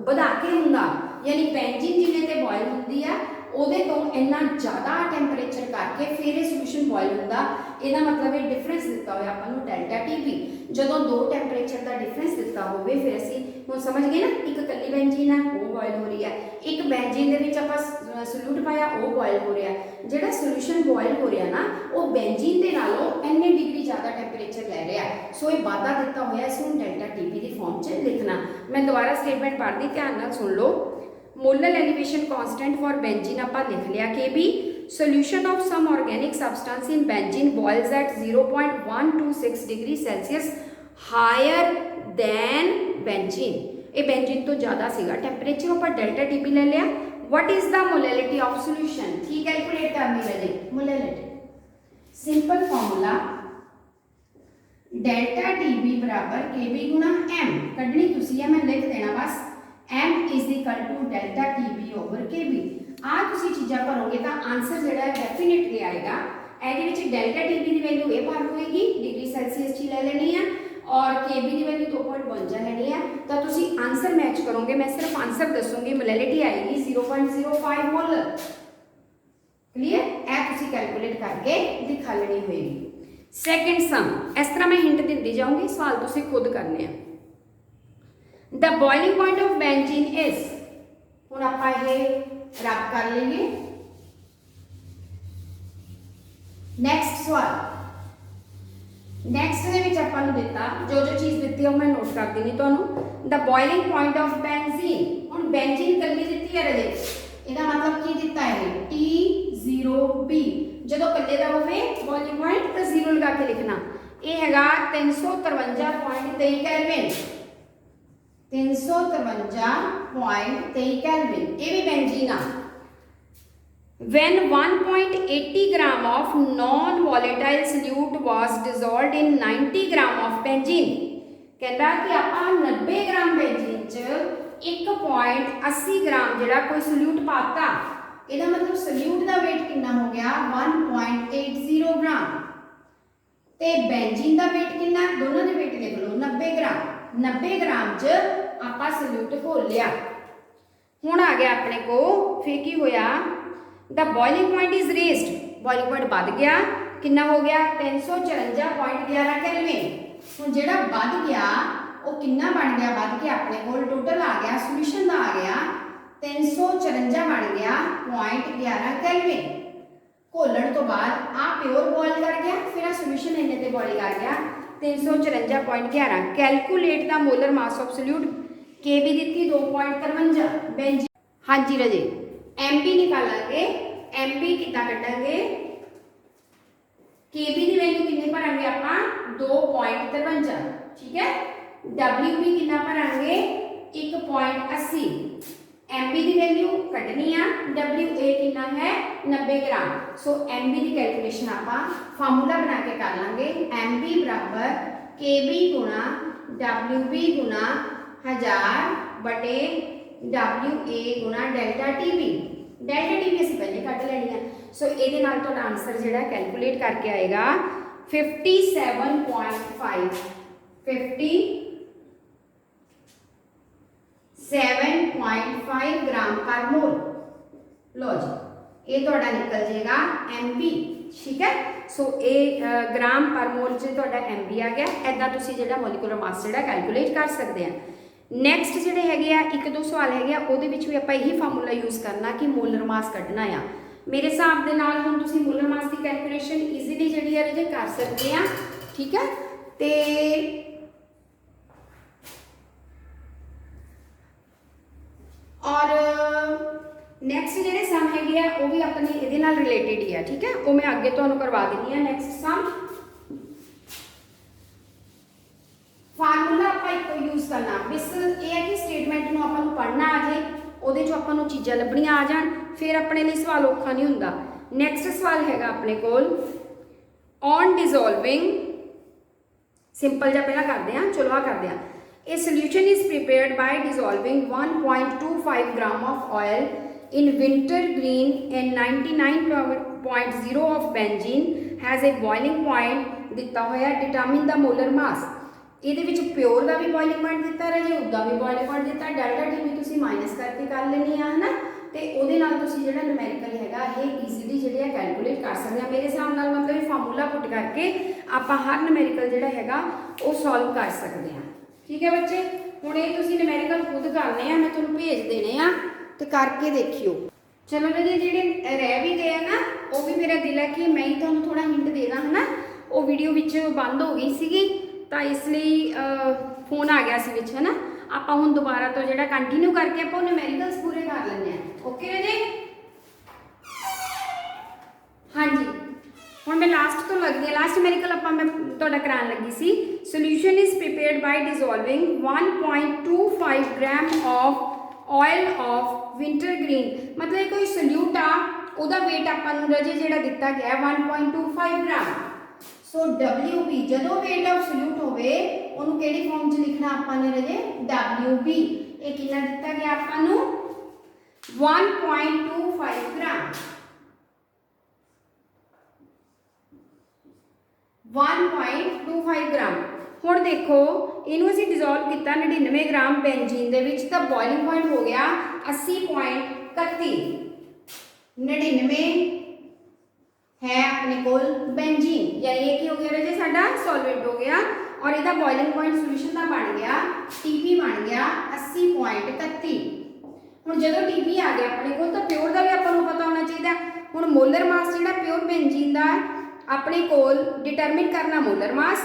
A: वधा के हुंदा यानी बेंजीन जिन्ने ते बॉयल हुंदी है ਉਹਦੇ ਤੋਂ ਇੰਨਾ ਜ਼ਿਆਦਾ ਟੈਂਪਰੇਚਰ ਕਰਕੇ ਫਿਰ ਇਹ ਸੋਲੂਸ਼ਨ ਬੋਇਲ ਹੁੰਦਾ। ਇਹਦਾ ਮਤਲਬ ਇਹ ਡਿਫਰੈਂਸ ਦਿੱਤਾ ਹੋਇਆ ਆਪਾਂ ਨੂੰ ਡੈਲਟਾ TB। ਜਦੋਂ ਦੋ ਟੈਂਪਰੇਚਰ ਦਾ ਡਿਫਰੈਂਸ ਦਿੱਤਾ ਹੋਵੇ ਫਿਰ ਅਸੀਂ ਹੁਣ ਸਮਝ ਗਏ ਨਾ ਇੱਕ ਕੱਲੀ ਬੈਂਜੀਨ ਹੈ ਉਹ ਬੋਇਲ ਹੋ ਰਹੀ ਹੈ ਇੱਕ ਬੈਂਜੀਨ ਦੇ ਵਿੱਚ ਆਪਾਂ ਸੋਲੂਟ ਪਾਇਆ ਉਹ ਬੋਇਲ ਹੋ ਰਿਹਾ ਜਿਹੜਾ ਸੋਲੂਸ਼ਨ ਬੋਇਲ ਹੋ ਰਿਹਾ ਨਾ ਉਹ ਬੈਂਜੀਨ ਦੇ ਨਾਲੋਂ ਇੰਨੇ ਡਿਗਰੀ ਜ਼ਿਆਦਾ ਟੈਂਪਰੇਚਰ ਲੈ ਰਿਹਾ। ਸੋ ਇਹ ਵਾਧਾ ਦਿੱਤਾ ਹੋਇਆ ਇਸ ਨੂੰ ਡੈਲਟਾ TB ਦੀ ਫਾਰਮ 'ਚ ਲਿਖਣਾ। ਮੈਂ ਦੁਬਾਰਾ ਸਟੇਟਮੈਂਟ ਪੜ੍ਹਦੀ ਧਿਆਨ ਨਾਲ ਸੁਣ ਲਓ। Molar elevation constant for benzene आपा लिख लिया KB। Solution of some organic substance in benzene boils at 0.126 degree Celsius higher than benzene. ये बेंजीन तो ज़्यादा सीगा टैंपरेचर आप डेल्टा TB ले लिया। What is the molality of solution ठीक कैलकुलेट करनी है molality simple formula delta TB बराबर KB गुणा M कढ़नी तुसी है मैं लिख देना बस M is equal to delta TB over KB। आ तुसी चीज़ां भरोगे तो आंसर जो डेफिनेटली आएगा। ये डेल्टा TB की वैल्यू ये बार होएगी डिग्री सेल्सियस की ले लेनी है और KB की वैल्यू 2.52 लेनी है तो तुसी आंसर मैच करोगे। मैं सिर्फ आंसर दसूंगी मोलैलिटी आएगी 0.05 मोलर। क्लियर ए तुसी कैलकुलेट करके दिखा लेनी होएगी। सैकेंड सम इस तरह मैं हिंट दिंदी जाऊंगी सवाल तुसी खुद करने हैं। The boiling point of benzene is हुण आपां ये रब कर लेंगे। नैक्सट सवाल नैक्सट दे विच आपां नूं दिता जो जो चीज़ दी है मैं नोट कर देनी तुहानूं। The boiling point of benzene हुण बेंजीन कल्ली दित्ती है रजे इहदा मतलब की दिता है T0B। जदों कल्ले दा होवे बॉइलिंग पॉइंट तो 0 लगा के लिखना। ये हैगा 353.23 केल्विन 353.23 केल्विन। ये भी benzene uh. When 1.80 gram of non-volatile solute was dissolved in 90 gram of benzene कहता कि आपां 90 ग्राम बेंजीन च 1.80 ग्राम जिहड़ा कोई सोल्यूट पाता ਇਹਦਾ मतलब सोल्यूट ਦਾ weight कितना हो गया 1.80 ग्राम ਤੇ बेंजीन ਦਾ weight कितना दोनों ਦੇ weight लिख लो 90 ग्राम 90 ग्राम च ਆਪਾਂ सोल्यूट घोल लिया। हुण आ गया अपने को फिर की होया the boiling point is raised boiling point बढ़ गया कितना हो गया 354.11 केल्विन ਹੁਣ ਜਿਹੜਾ ਵੱਧ ਗਿਆ ਉਹ ਕਿੰਨਾ ਬਣ ਗਿਆ, ਵੱਧ ਕੇ ਆਪਣੇ ਕੋਲ ਟੋਟਲ ਆ ਗਿਆ ਸੋਲੂਸ਼ਨ ਦਾ ਆ ਗਿਆ 354 ਬਣ ਗਿਆ 0.11 ਕੈਲਵਿਨ। ਘੋਲਣ ਤੋਂ ਬਾਅਦ ਆ ਪਿਓਰ ਬੋਇਲ ਕਰ ਗਿਆ, ਫਿਰ ਆ ਸੋਲੂਸ਼ਨ ਇੰਨੇ ਤੇ ਬੋਇਲ ਕਰ ਗਿਆ 354.11। ਕੈਲਕੂਲੇਟ ਦਾ ਮੋਲਰ ਮਾਸ ਆਫ ਸੋਲਿਊਟ, केबी ਦਿੱਤੀ 2.53 बेंजीन। हाँ जी रजे एमबी निकालांगे, एमबी कितना कटांगे, केबी की वैल्यू कितने भरांगे आपां 2.53, ठीक है। डब्ल्यूबी कितना भरांगे 1.80, एमबी की वैल्यू कटनी है, डब्ल्यूए कितना है 90 ग्राम। सो एमबी की कैलकुलेशन आपां फार्मूला बना के कर लांगे, एमबी बराबर केबी गुणा डब्ल्यूबी गुणा 1000 बटे WA गुणा डेल्टा TB। डेल्टा TB ਅਸੀਂ ਪਹਿਲੇ ਕੱਢ ਲੈਣੀ ਹੈ। ਸੋ ਇਹਦੇ ਨਾਲ ਤੁਹਾਡਾ ਆਨਸਰ ਜਿਹੜਾ ਕੈਲਕੂਲੇਟ ਕਰਕੇ ਆਏਗਾ 57.5 ग्राम पर मोल। लो जी ये ਤੁਹਾਡਾ ਨਿਕਲ ਜਾਏਗਾ MB, ठीक है। सो ये ग्राम पर मोल च ਤੁਹਾਡਾ MB आ गया। ऐदा ਤੁਸੀਂ ਜਿਹੜਾ ਮੋਲੀਕੂਲਰ ਮਾਸ ਜਿਹੜਾ ਕੈਲਕੂਲੇਟ ਕਰ ਸਕਦੇ ਆ। नैक्सट ਜਿਹੜੇ ਹੈਗੇ ਆ ਇੱਕ ਦੋ ਸਵਾਲ ਹੈਗੇ ਆ, ਉਹਦੇ ਵਿੱਚ ਵੀ ਆਪਾਂ ਇਹੀ ਫਾਰਮੂਲਾ ਯੂਜ਼ ਕਰਨਾ ਕਿ ਮੋਲਰ ਮਾਸ ਕੱਢਣਾ ਆ। ਮੇਰੇ ਹਿਸਾਬ ਦੇ ਨਾਲ ਹੁਣ ਤੁਸੀਂ ਮੋਲਰ ਮਾਸ ਦੀ ਕੈਲਕੂਲੇਸ਼ਨ ਈਜ਼ੀਲੀ ਜਿਹੜੀ ਹੈ ਜੇ ਕਰ ਸਕਦੇ ਆ, ਠੀਕ ਹੈ। ਤੇ और नैक्सट ਜਿਹੜੇ ਸਮ ਹੈਗੇ ਆ ਉਹ ਵੀ ਆਪਣੇ ਇਹਦੇ ਨਾਲ ਰਿਲੇਟਡ ਹੀ ਆ, ਠੀਕ ਹੈ। ਉਹ ਮੈਂ ਅੱਗੇ ਤੁਹਾਨੂੰ ਕਰਵਾ ਦਿੰਦੀ ਆ। ਨੈਕਸਟ ਸਮ फार्मूला ਆਪਾਂ ਇੱਕੋ यूज करना, बिस ये है कि स्टेटमेंट ਨੂੰ ਆਪਾਂ ਨੂੰ ਪੜ੍ਹਨਾ ਆ ਜੇ, ਉਹਦੇ ਚੋਂ ਆਪਾਂ ਨੂੰ ਚੀਜ਼ਾਂ ਲੱਭਣੀਆਂ ਆ ਜਾਣ, ਫਿਰ ਆਪਣੇ ਲਈ ਸਵਾਲ ਔਖਾ ਨਹੀਂ ਹੁੰਦਾ। ਨੈਕਸਟ ਸਵਾਲ ਹੈਗਾ ਆਪਣੇ ਕੋਲ ਔਨ ਡਿਸੋਲਵਿੰਗ, ਸਿੰਪਲ ਜਿਹਾ ਪਹਿਲਾਂ ਕਰਦੇ ਆ, ਚਲੋ ਆ ਕਰਦੇ ਆ। A solution is prepared by dissolving 1.25 gram of oil in wintergreen and 99.0 of benzene, has a boiling point ਦਿੱਤਾ ਹੋਇਆ, determine the molar mass। ਇਹਦੇ ਵਿੱਚ ਪਿਓਰ ਦਾ ਵੀ ਬੋਇਲਿੰਗ ਪੁਆਇੰਟ ਦਿੱਤਾ ਰਹੇ, ਉਹਦਾ ਵੀ ਬੋਇਲਿੰਗ ਪੁਆਇੰਟ ਦਿੱਤਾ, ਡੈਲਟਾ TB ਤੁਸੀਂ ਮਾਈਨਸ ਕਰਕੇ ਕਰ ਲੈਣੀ ਆ, ਹਨਾ। ਤੇ ਉਹਦੇ ਨਾਲ ਤੁਸੀਂ ਜਿਹੜਾ ਨੂਮੈਰੀਕਲ ਹੈਗਾ ਇਹ ਈਜ਼ੀਲੀ ਜਿਹੜੇ ਆ ਕੈਲਕੂਲੇਟ ਕਰ ਸਕਦੇ ਆ। ਮੇਰੇ ਹਿਸਾਬ ਨਾਲ ਮਤਲਬ ਇਹ ਫਾਰਮੂਲਾ ਪੁੱਟ ਕਰਕੇ ਆਪਾਂ ਹਰ ਨੂਮੈਰੀਕਲ ਜਿਹੜਾ ਹੈਗਾ ਉਹ ਸੋਲਵ ਕਰ ਸਕਦੇ ਆ, ਠੀਕ ਹੈ ਬੱਚੇ। ਹੁਣ ਇਹ ਤੁਸੀਂ ਨੂਮੈਰੀਕਲ ਖੁਦ ਕਰਨੇ ਆ, ਮੈਂ ਤੁਹਾਨੂੰ ਭੇਜ ਦੇਣੇ ਆ ਤੇ ਕਰਕੇ ਦੇਖਿਓ। ਚਲੋ ਜੀ ਜਿਹੜੇ ਰਹਿ ਵੀ ਗਏ ਆ ਨਾ, ਉਹ ਵੀ ਮੇਰਾ ਦਿਲ ਹੈ ਕਿ ਮੈਂ ਹੀ ਤੁਹਾਨੂੰ ਥੋੜਾ ਹਿੰਟ ਦੇ ਦਾਂ, ਹਨਾ। ਉਹ ਵੀਡੀਓ ਵਿੱਚ ਬੰਦ ਹੋ ਗਈ ਸੀਗੀ ਤਾਂ ਇਸ ਲਈ ਫੋਨ ਆ ਗਿਆ ਸੀ ਵਿੱਚ, ਹੈ ਨਾ। ਆਪਾਂ ਹੁਣ ਦੁਬਾਰਾ ਤੋਂ ਜਿਹੜਾ ਕੰਟੀਨਿਊ ਕਰਕੇ ਆਪਾਂ ਨੂਮੈਰੀਕਲਸ ਪੂਰੇ ਕਰ ਲੈਂਦੇ ਆ, ਓਕੇ ਰਾਜੇ। ਹਾਂਜੀ ਹੁਣ ਮੈਂ ਲਾਸਟ ਤੋਂ ਲੱਗਦੀ ਹੈ, ਲਾਸਟ ਨੂਮੈਰੀਕਲ ਆਪਾਂ ਮੈਂ ਤੁਹਾਡਾ ਕਰਾਉਣ ਲੱਗੀ ਸੀ। Solution is prepared by dissolving 1.25 gram of oil of wintergreen. ਮਤਲਬ ਕੋਈ ਸੋਲਿਊਟ ਆ, ਉਹਦਾ weight ਆਪਾਂ ਨੂੰ ਰਾਜੇ ਜਿਹੜਾ ਦਿੱਤਾ ਗਿਆ 1.25 ਗ੍ਰਾਮ। सो WB ਜਦੋਂ weight of solute ਹੋਵੇ ਉਹਨੂੰ ਕਿਹੜੀ ਫਾਰਮ 'ਚ ਲਿਖਣਾ ਆਪਾਂ ਨੇ ਰਾਜੇ WB। ਇਹ ਕਿੰਨਾ ਦਿੱਤਾ ਗਿਆ ਆਪਾਂ ਨੂੰ 1.25 ਗ੍ਰਾਮ, 1.25 ਗ੍ਰਾਮ। ਹੁਣ ਦੇਖੋ ਇਹਨੂੰ ਅਸੀਂ ਡਿਸੋਲਵ ਕੀਤਾ 99 ਗ੍ਰਾਮ ਬੈਂਜੀਨ ਦੇ ਵਿੱਚ, ਤਾਂ ਬੋਇਲਿੰਗ ਪੁਆਇੰਟ ਹੋ ਗਿਆ 80.31। 99 है अपने कोल बेंजीन, यानी ये हो गया राजे साडा सॉल्वेंट हो गया, और इहदा बॉइलिंग पॉइंट सोल्यूशन का बन गया TP बन गया 80.31। हुण जदों TP आ गया अपने कोल तो प्योर का भी आपां नूं पता होना चाहिए। हुण मोलर मास जिहड़ा प्योर बेंजीन का अपने कोल डिटरमिन करना मोलर मास,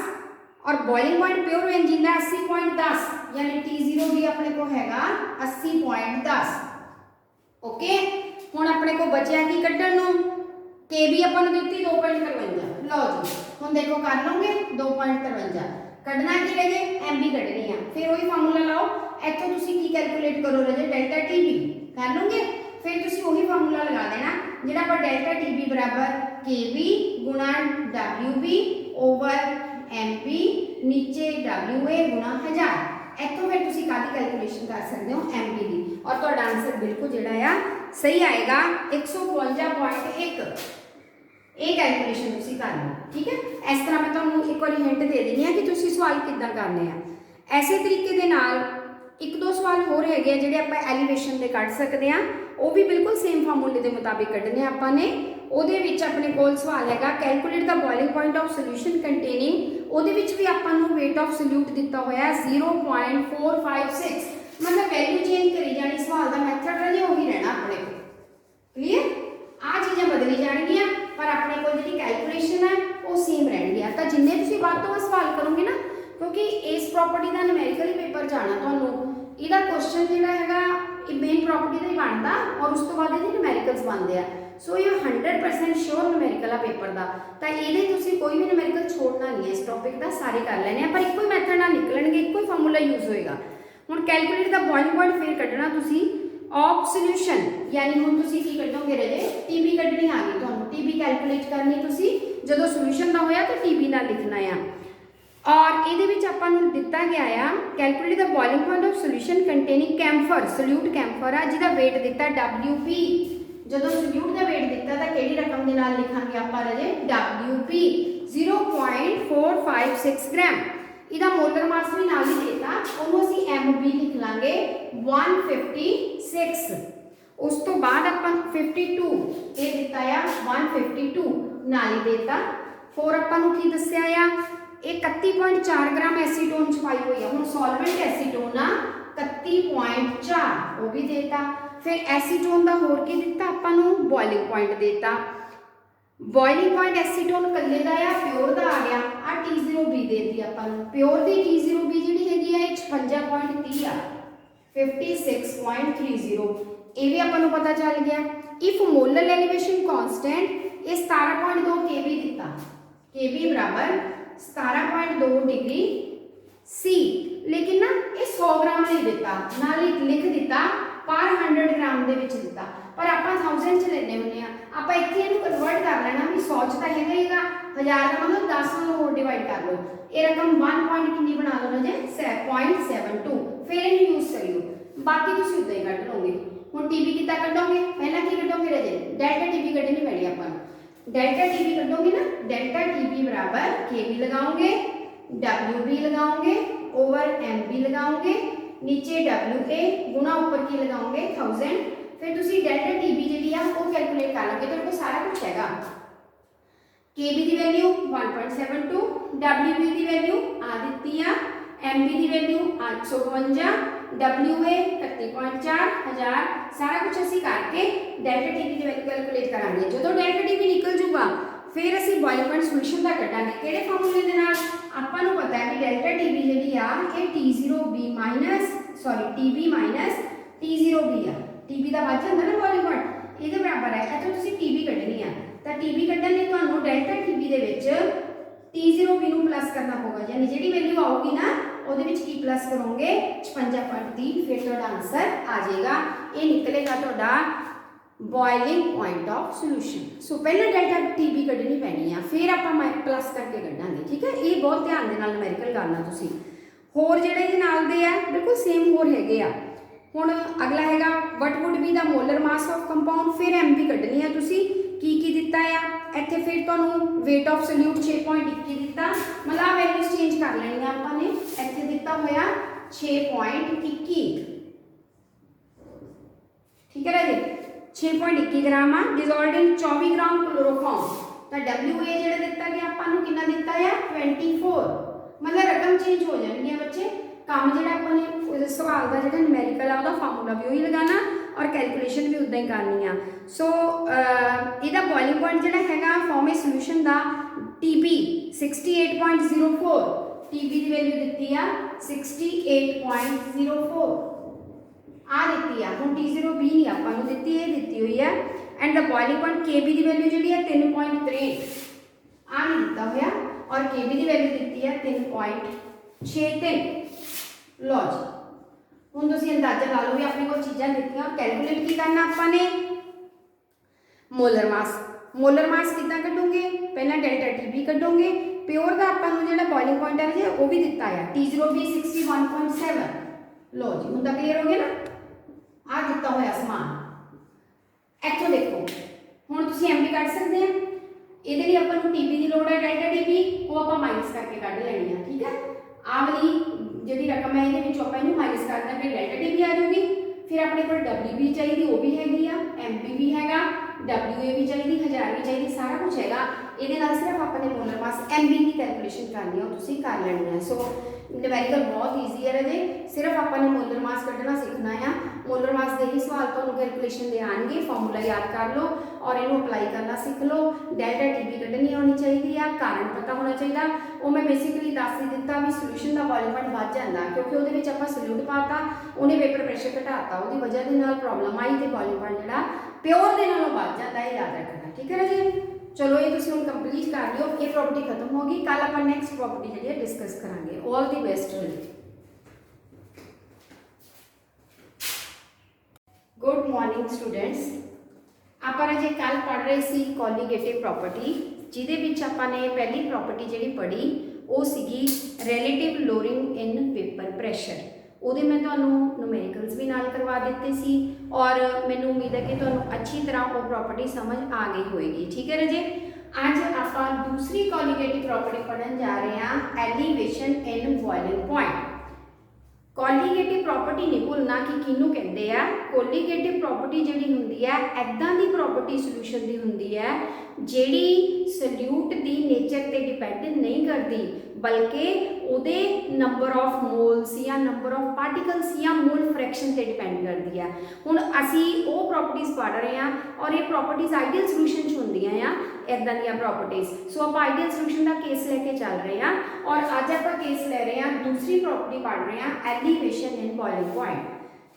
A: और बॉइलिंग पॉइंट प्योर बेंजीन का 80.10, यानी T0 भी अपने को हैगा 80.10। ओके हुण अपने को बचिया की कड्ढण नूं केबी अपन दिती 2.53। लो जी हम देखो कर लोगे 2.53 कढ़ना की रहे MB कढ़नी है, फिर वही फार्मूला लाओ, इतों तुसी की कैलकुलेट करो रहे डेल्टा TB कर लोगे, फिर तुसी वही फार्मूला लगा देना जिहड़ा पर डेल्टा TB बराबर KB गुणा WB ओवर MB नीचे WA गुणा 1000। इतों फिर तुसी कादी कैलकुलेशन कर सकते हो MB की, और तुहाडा आंसर बिल्कुल जिहड़ा आ सही आएगा 152.1। ये कैलकुलेशन तुसी कर लो, ठीक है। इस तरह मैं तुहानू एक बार हिंट दे देनी है कि तुसी सवाल किद्दां करने हैं। ऐसे तरीके दे नाल एक दो सवाल होर हैगे जिहड़े आपां एलिवेशन दे कढ सकदे हां, वो भी बिल्कुल सेम फार्मूले के मुताबिक कढने आपां ने। ਉਹਦੇ ਵਿੱਚ ਆਪਣੇ ਕੋਲ ਸਵਾਲ ਹੈਗਾ ਕੈਲਕੂਲੇਟ ਦਾ boiling point of solution containing, ਉਹਦੇ ਵਿੱਚ ਵੀ ਆਪਾਂ ਨੂੰ weight of solute ਦਿੱਤਾ ਹੋਇਆ 0.456, मतलब वैल्यू चेंज करी जानी, सवाल का मैथड रहे वही रहना अपने को। क्लीयर, आ चीज़ें बदली जाएगियां पर अपने को जी कैलकुलेशन है वो सेम रहनी। तो जिन्ने तुसीं वध तो वध सवाल करोगे ना, क्योंकि इस प्रॉपर्टी का न्यूमेरिकल पेपर जाना तुहानूं इहदा क्वेश्चन जिहड़ा हैगा मेन प्रॉपर्टी का ही बनता और उस तो बाद इहदे न्यूमेरिकल्स बनते हैं। सो ये 100% श्योर न्यूमेरिकल आ पेपर का, तो ये तुसीं कोई भी न्यूमेरिकल छोड़ना नहीं है, इस टॉपिक का सारे कर लेने पर एक ही मैथड नाल निकलणगे, एक ही फार्मूला यूज होएगा। हुण कैलकुलेट द बॉइलिंग पॉइंट फिर कढ़ना तुसी ऑफ सोल्यूशन, यानी हुण तुसी की कढ़ोगे रजे टीबी कढ़नी आ गई, तुहानूं टीबी कैलकुलेट करनी तुसी जदों सोल्यूशन दा होया तो टीबी नाल लिखना है। और इहदे विच आपां नूं दित्ता गया आ calculate the boiling point of solution containing camphor, solute camphor आ जिहदा वेट दित्ता WP। जदों सोल्यूट दा वेट दित्ता तां किहड़ी रकम दे नाल लिखांगे आपां रजे WP 0.456 ग्राम। इहदा मोलर मास भी नाल ही देता, ਉਹਨੂੰ ਅਸੀਂ MB लिख लांगे 156। उस तो बाद ਆਪਾਂ 52 ਇਹ ਦਿੱਤਾ ਆ 152 ਨਾਲ ਹੀ देता। फोर ਆਪਾਂ ਨੂੰ ਕੀ ਦੱਸਿਆ ਆ ਇਹ 31.4 ग्राम एसीटोन ਚ ਪਾਈ ਹੋਈ ਆ। ਹੁਣ ਸੋਲਵੈਂਟ एसीटोन ਆ 31.4 ਉਹ भी देता। फिर एसीटोन ਦਾ ਹੋਰ ਕੀ ਦਿੱਤਾ ਆਪਾਂ ਨੂੰ ਬੋਇਲਿੰਗ ਪੁਆਇੰਟ देता। बॉइलिंग पॉइंट एसीटोन कल्ले का आ प्योर का आ गया आ T0B दे दी अपन प्योर की T0B जी हैगी है 56.30 आ 56.30 ये भी अपन पता चल गया। इफ मोलर एलिवेशन कांस्टेंट ये 17.2 kb दिता, kb बराबर 17.2 डिग्री C, लेकिन ना ये 100 ग्राम नहीं दिता ना लिख दिता पर 100 ग्राम दे विच दिता, पर आप 1000 च लेने होने आप इत्थे इहनूं कन्वर्ट कर लेना भी 100 च तां हैगा हीगा 1000 का मतलब 10 नाल होर डिवाइड कर लो, ये रकम 1 पॉइंट कितनी बना लो जे 0.72 फिर इहनूं यूज करियो, बाकी तुसीं उदां ही कढ लोगे। हुण टीबी कितना कढोगे, पहला की कढोगे रजे डेल्टा टीबी कढनी पैनी आपां नूं। डेल्टा टीबी कढोगे ना, डेल्टा टीबी बराबर केबी लगाओगे WB लगाओगे ओवर MB लगाओगे नीचे WA गुणा ऊपर की लगाओगे 1000, फिर तुसी डेल्टा टीबी जी है वो कैलकुलेट कर लोगे, तो सारा कुछ हैगा। केबी की वैल्यू 1.72, WB की वैल्यू आ दी है, MB की वैल्यू 852, WA 31.4 1000, सारा कुछ असी करके डेल्टा टीबी की वैल्यू कैलकुलेट करांगे। जो डेल्टा टीबी निकल जूगा फिर असी बॉइलिंग पॉइंट सोल्यूशन का कढ़ांगे किहड़े फार्मूले दे नाल, आपां नूं पता है कि डेल्टा टीबी जी आ ये T0B minus sorry TB minus T0B आ, TB का बच जाता ना बॉइलिंग पॉइंट ये बराबर है। इत्थों तुसीं TB कढ़नी है तो TB कढ़न लई तुहानूं डेल्टा TB दे विच T0B नूं प्लस करना होगा, यानी जिहड़ी वैल्यू आऊगी ना ਉਹਦੇ ਵਿੱਚ ਕੀ प्लस करोगे 56.30, फिर ਤੁਹਾਡਾ आंसर आ जाएगा, ये निकलेगा ਤੁਹਾਡਾ बॉइलिंग पॉइंट ऑफ सोल्यूशन। सो पहले डेल्टा टीबी कढ़नी पैनी है फिर आप प्लस करके कढ़ांगे, ठीक है। ये बहुत ध्यान दे नाल न्यूमेरिकल करना तुसीं। होर जिहड़े इहदे नाल दे आ बिल्कुल सेम होर हैगे आ। हुण अगला हैगा what would be the molar mass of compound, फिर MB कढ़नी है तुसीं की दिता है इत्थे, फिर तुहानूं वेट ऑफ सोल्यूट 6.21 दिता, मतलब वैल्यूज चेंज कर लेनी आपां ने। इत्थे दिता होया 6.21, ठीक है राजे 6.21 ग्राम आ डिजोल्वड इन 24 ग्राम क्लोरोफॉर्म, तो WA जिहड़ा दिता गया आपां नूं कितना दिता है 24, मतलब रकम चेंज हो जाएगी बच्चे। काम जिहड़ा आपां ने सवाल का जिहड़ा न्यूमेरिकल आ उहदा फार्मूला भी वही लगाना और कैलकुलेशन भी उदां ही करनी आ। सो इहदा बॉइलिंग पॉइंट जिहड़ा हैगा फॉर्म ए सोल्यूशन दा TB 68.04, TB की वैल्यू दित्ती आ 68.04 आ दी है। हम T0B नहीं आपां नूं दित्ती, ये दित्ती हुई है। And the boiling point KB की वैल्यू जी है 3.63 आ नहीं दिता होया, और KB की वैल्यू दित्ती है 3.63। लो जी हुण तुसीं अंदाजा ला लो भी अपने को चीज़ां दित्तियां, कैलकुलेट की करना आपां ने मोलर मास। मोलर मास कितना कढोगे, पहला डेल्टा TB कढोगे, प्योर का आपां नूं जिहड़ा बॉइलिंग पॉइंट है वो भी दिता है T0B 61.7। लो जी हुण तां क्लीयर हो गया ना, आ दिता होया समान। इत्थों देखो हुण तुसीं MB कढ सकदे आ, इहदे लई आपां नूं TB की लोड़ है, डेल्टा TB वो आपां माइनस करके कढ लैणी है, ठीक है। आ वाली जिहड़ी रकम है इहदे विचों आपां इहनूं माइनस कर देंगे, डेल्टा TB आ जाऊगी। फिर अपने को WB चाहिए वो भी हैगी आ, MB भी हैगा, WA भी चाहिए, 1000 भी चाहिए, सारा कुछ हैगा। ਇਹਦੇ ਨਾਲ सिर्फ अपने मोलर मास MB की कैलकुलेशन करनी है, तुसीं कर लेनी है। सो न्यूमेरिकल बहुत ईजी है राजे, सिर्फ अपने मोलर मास कढ़ना सीखना है। मोलर मास के ही सवाल तो कैलकुलेशन दे आएंगे, फॉर्मूला याद कर लो और इन्हू अप्लाई करना सीख लो। डेल्टा TB कढ़नी आनी चाहिए, कारण पता होना चाहिए। वो मैं बेसिकली दस ही दिता भी सोल्यूशन का बॉइलिंग पॉइंट बढ़ जाता, क्योंकि वो आप सल्यूट पाता, उन्हें पेपर प्रेशर घटाता, वो वजह के नाल प्रॉब्लम आई तो बॉइलिंग पॉइंट जो प्योर के नालों बढ़ जाता है, याद रखना। ठीक है जी, चलो ये तुम हम कंप्लीट कर लियो। ये प्रॉपर्टी खत्म होगी, कल आप नैक्सट प्रॉपर्टी जी डिस्कस करांगे। ऑल दी बेस्ट जी। गुड मॉर्निंग स्टूडेंट्स, आप अजे कल पढ़ रहे सी कोलीगेटिव प्रॉपर्टी, जिहदे विच आपाने पहली प्रॉपर्टी जिहड़ी पढ़ी वो सीगी relative lowering in vapour pressure. ਉਹਦੇ मैं ਤੁਹਾਨੂੰ न्यूमेरिकल्स भी नाल करवा दिते सी और मैनू उम्मीद है कि ਤੁਹਾਨੂੰ अच्छी तरह वो प्रॉपर्टी समझ आ गई होएगी। ठीक है राजे, अज आप दूसरी कोलीगेटिव प्रॉपर्टी पढ़न जा रहे हैं, elevation in boiling point. Colligative property नहीं भुलना कि किनू कहते हैं। कोलीगेटिव प्रॉपर्टी जिहड़ी हुंदी है इदां दी प्रॉपर्टी सोल्यूशन दी हुंदी है जिहड़ी सल्यूट दी नेचर ते डिपेंड नहीं करती, बल्कि उहदे नंबर ऑफ मोल्स या नंबर ऑफ पार्टिकल्स या मोल फ्रैक्शन से डिपेंड करती है। हुण असी वो प्रॉपर्टीज़ पढ़ रहे हैं और ये प्रॉपर्टीज़ आइडियल सोल्यूशन च होंदियां आ इदां दी प्रॉपर्टीज़। सो आप आइडियल सोल्यूशन का केस लेके चल रहे हैं और अज आप केस ले रहे हैं, दूसरी प्रॉपर्टी पढ़ रहे हैं, elevation in boiling point.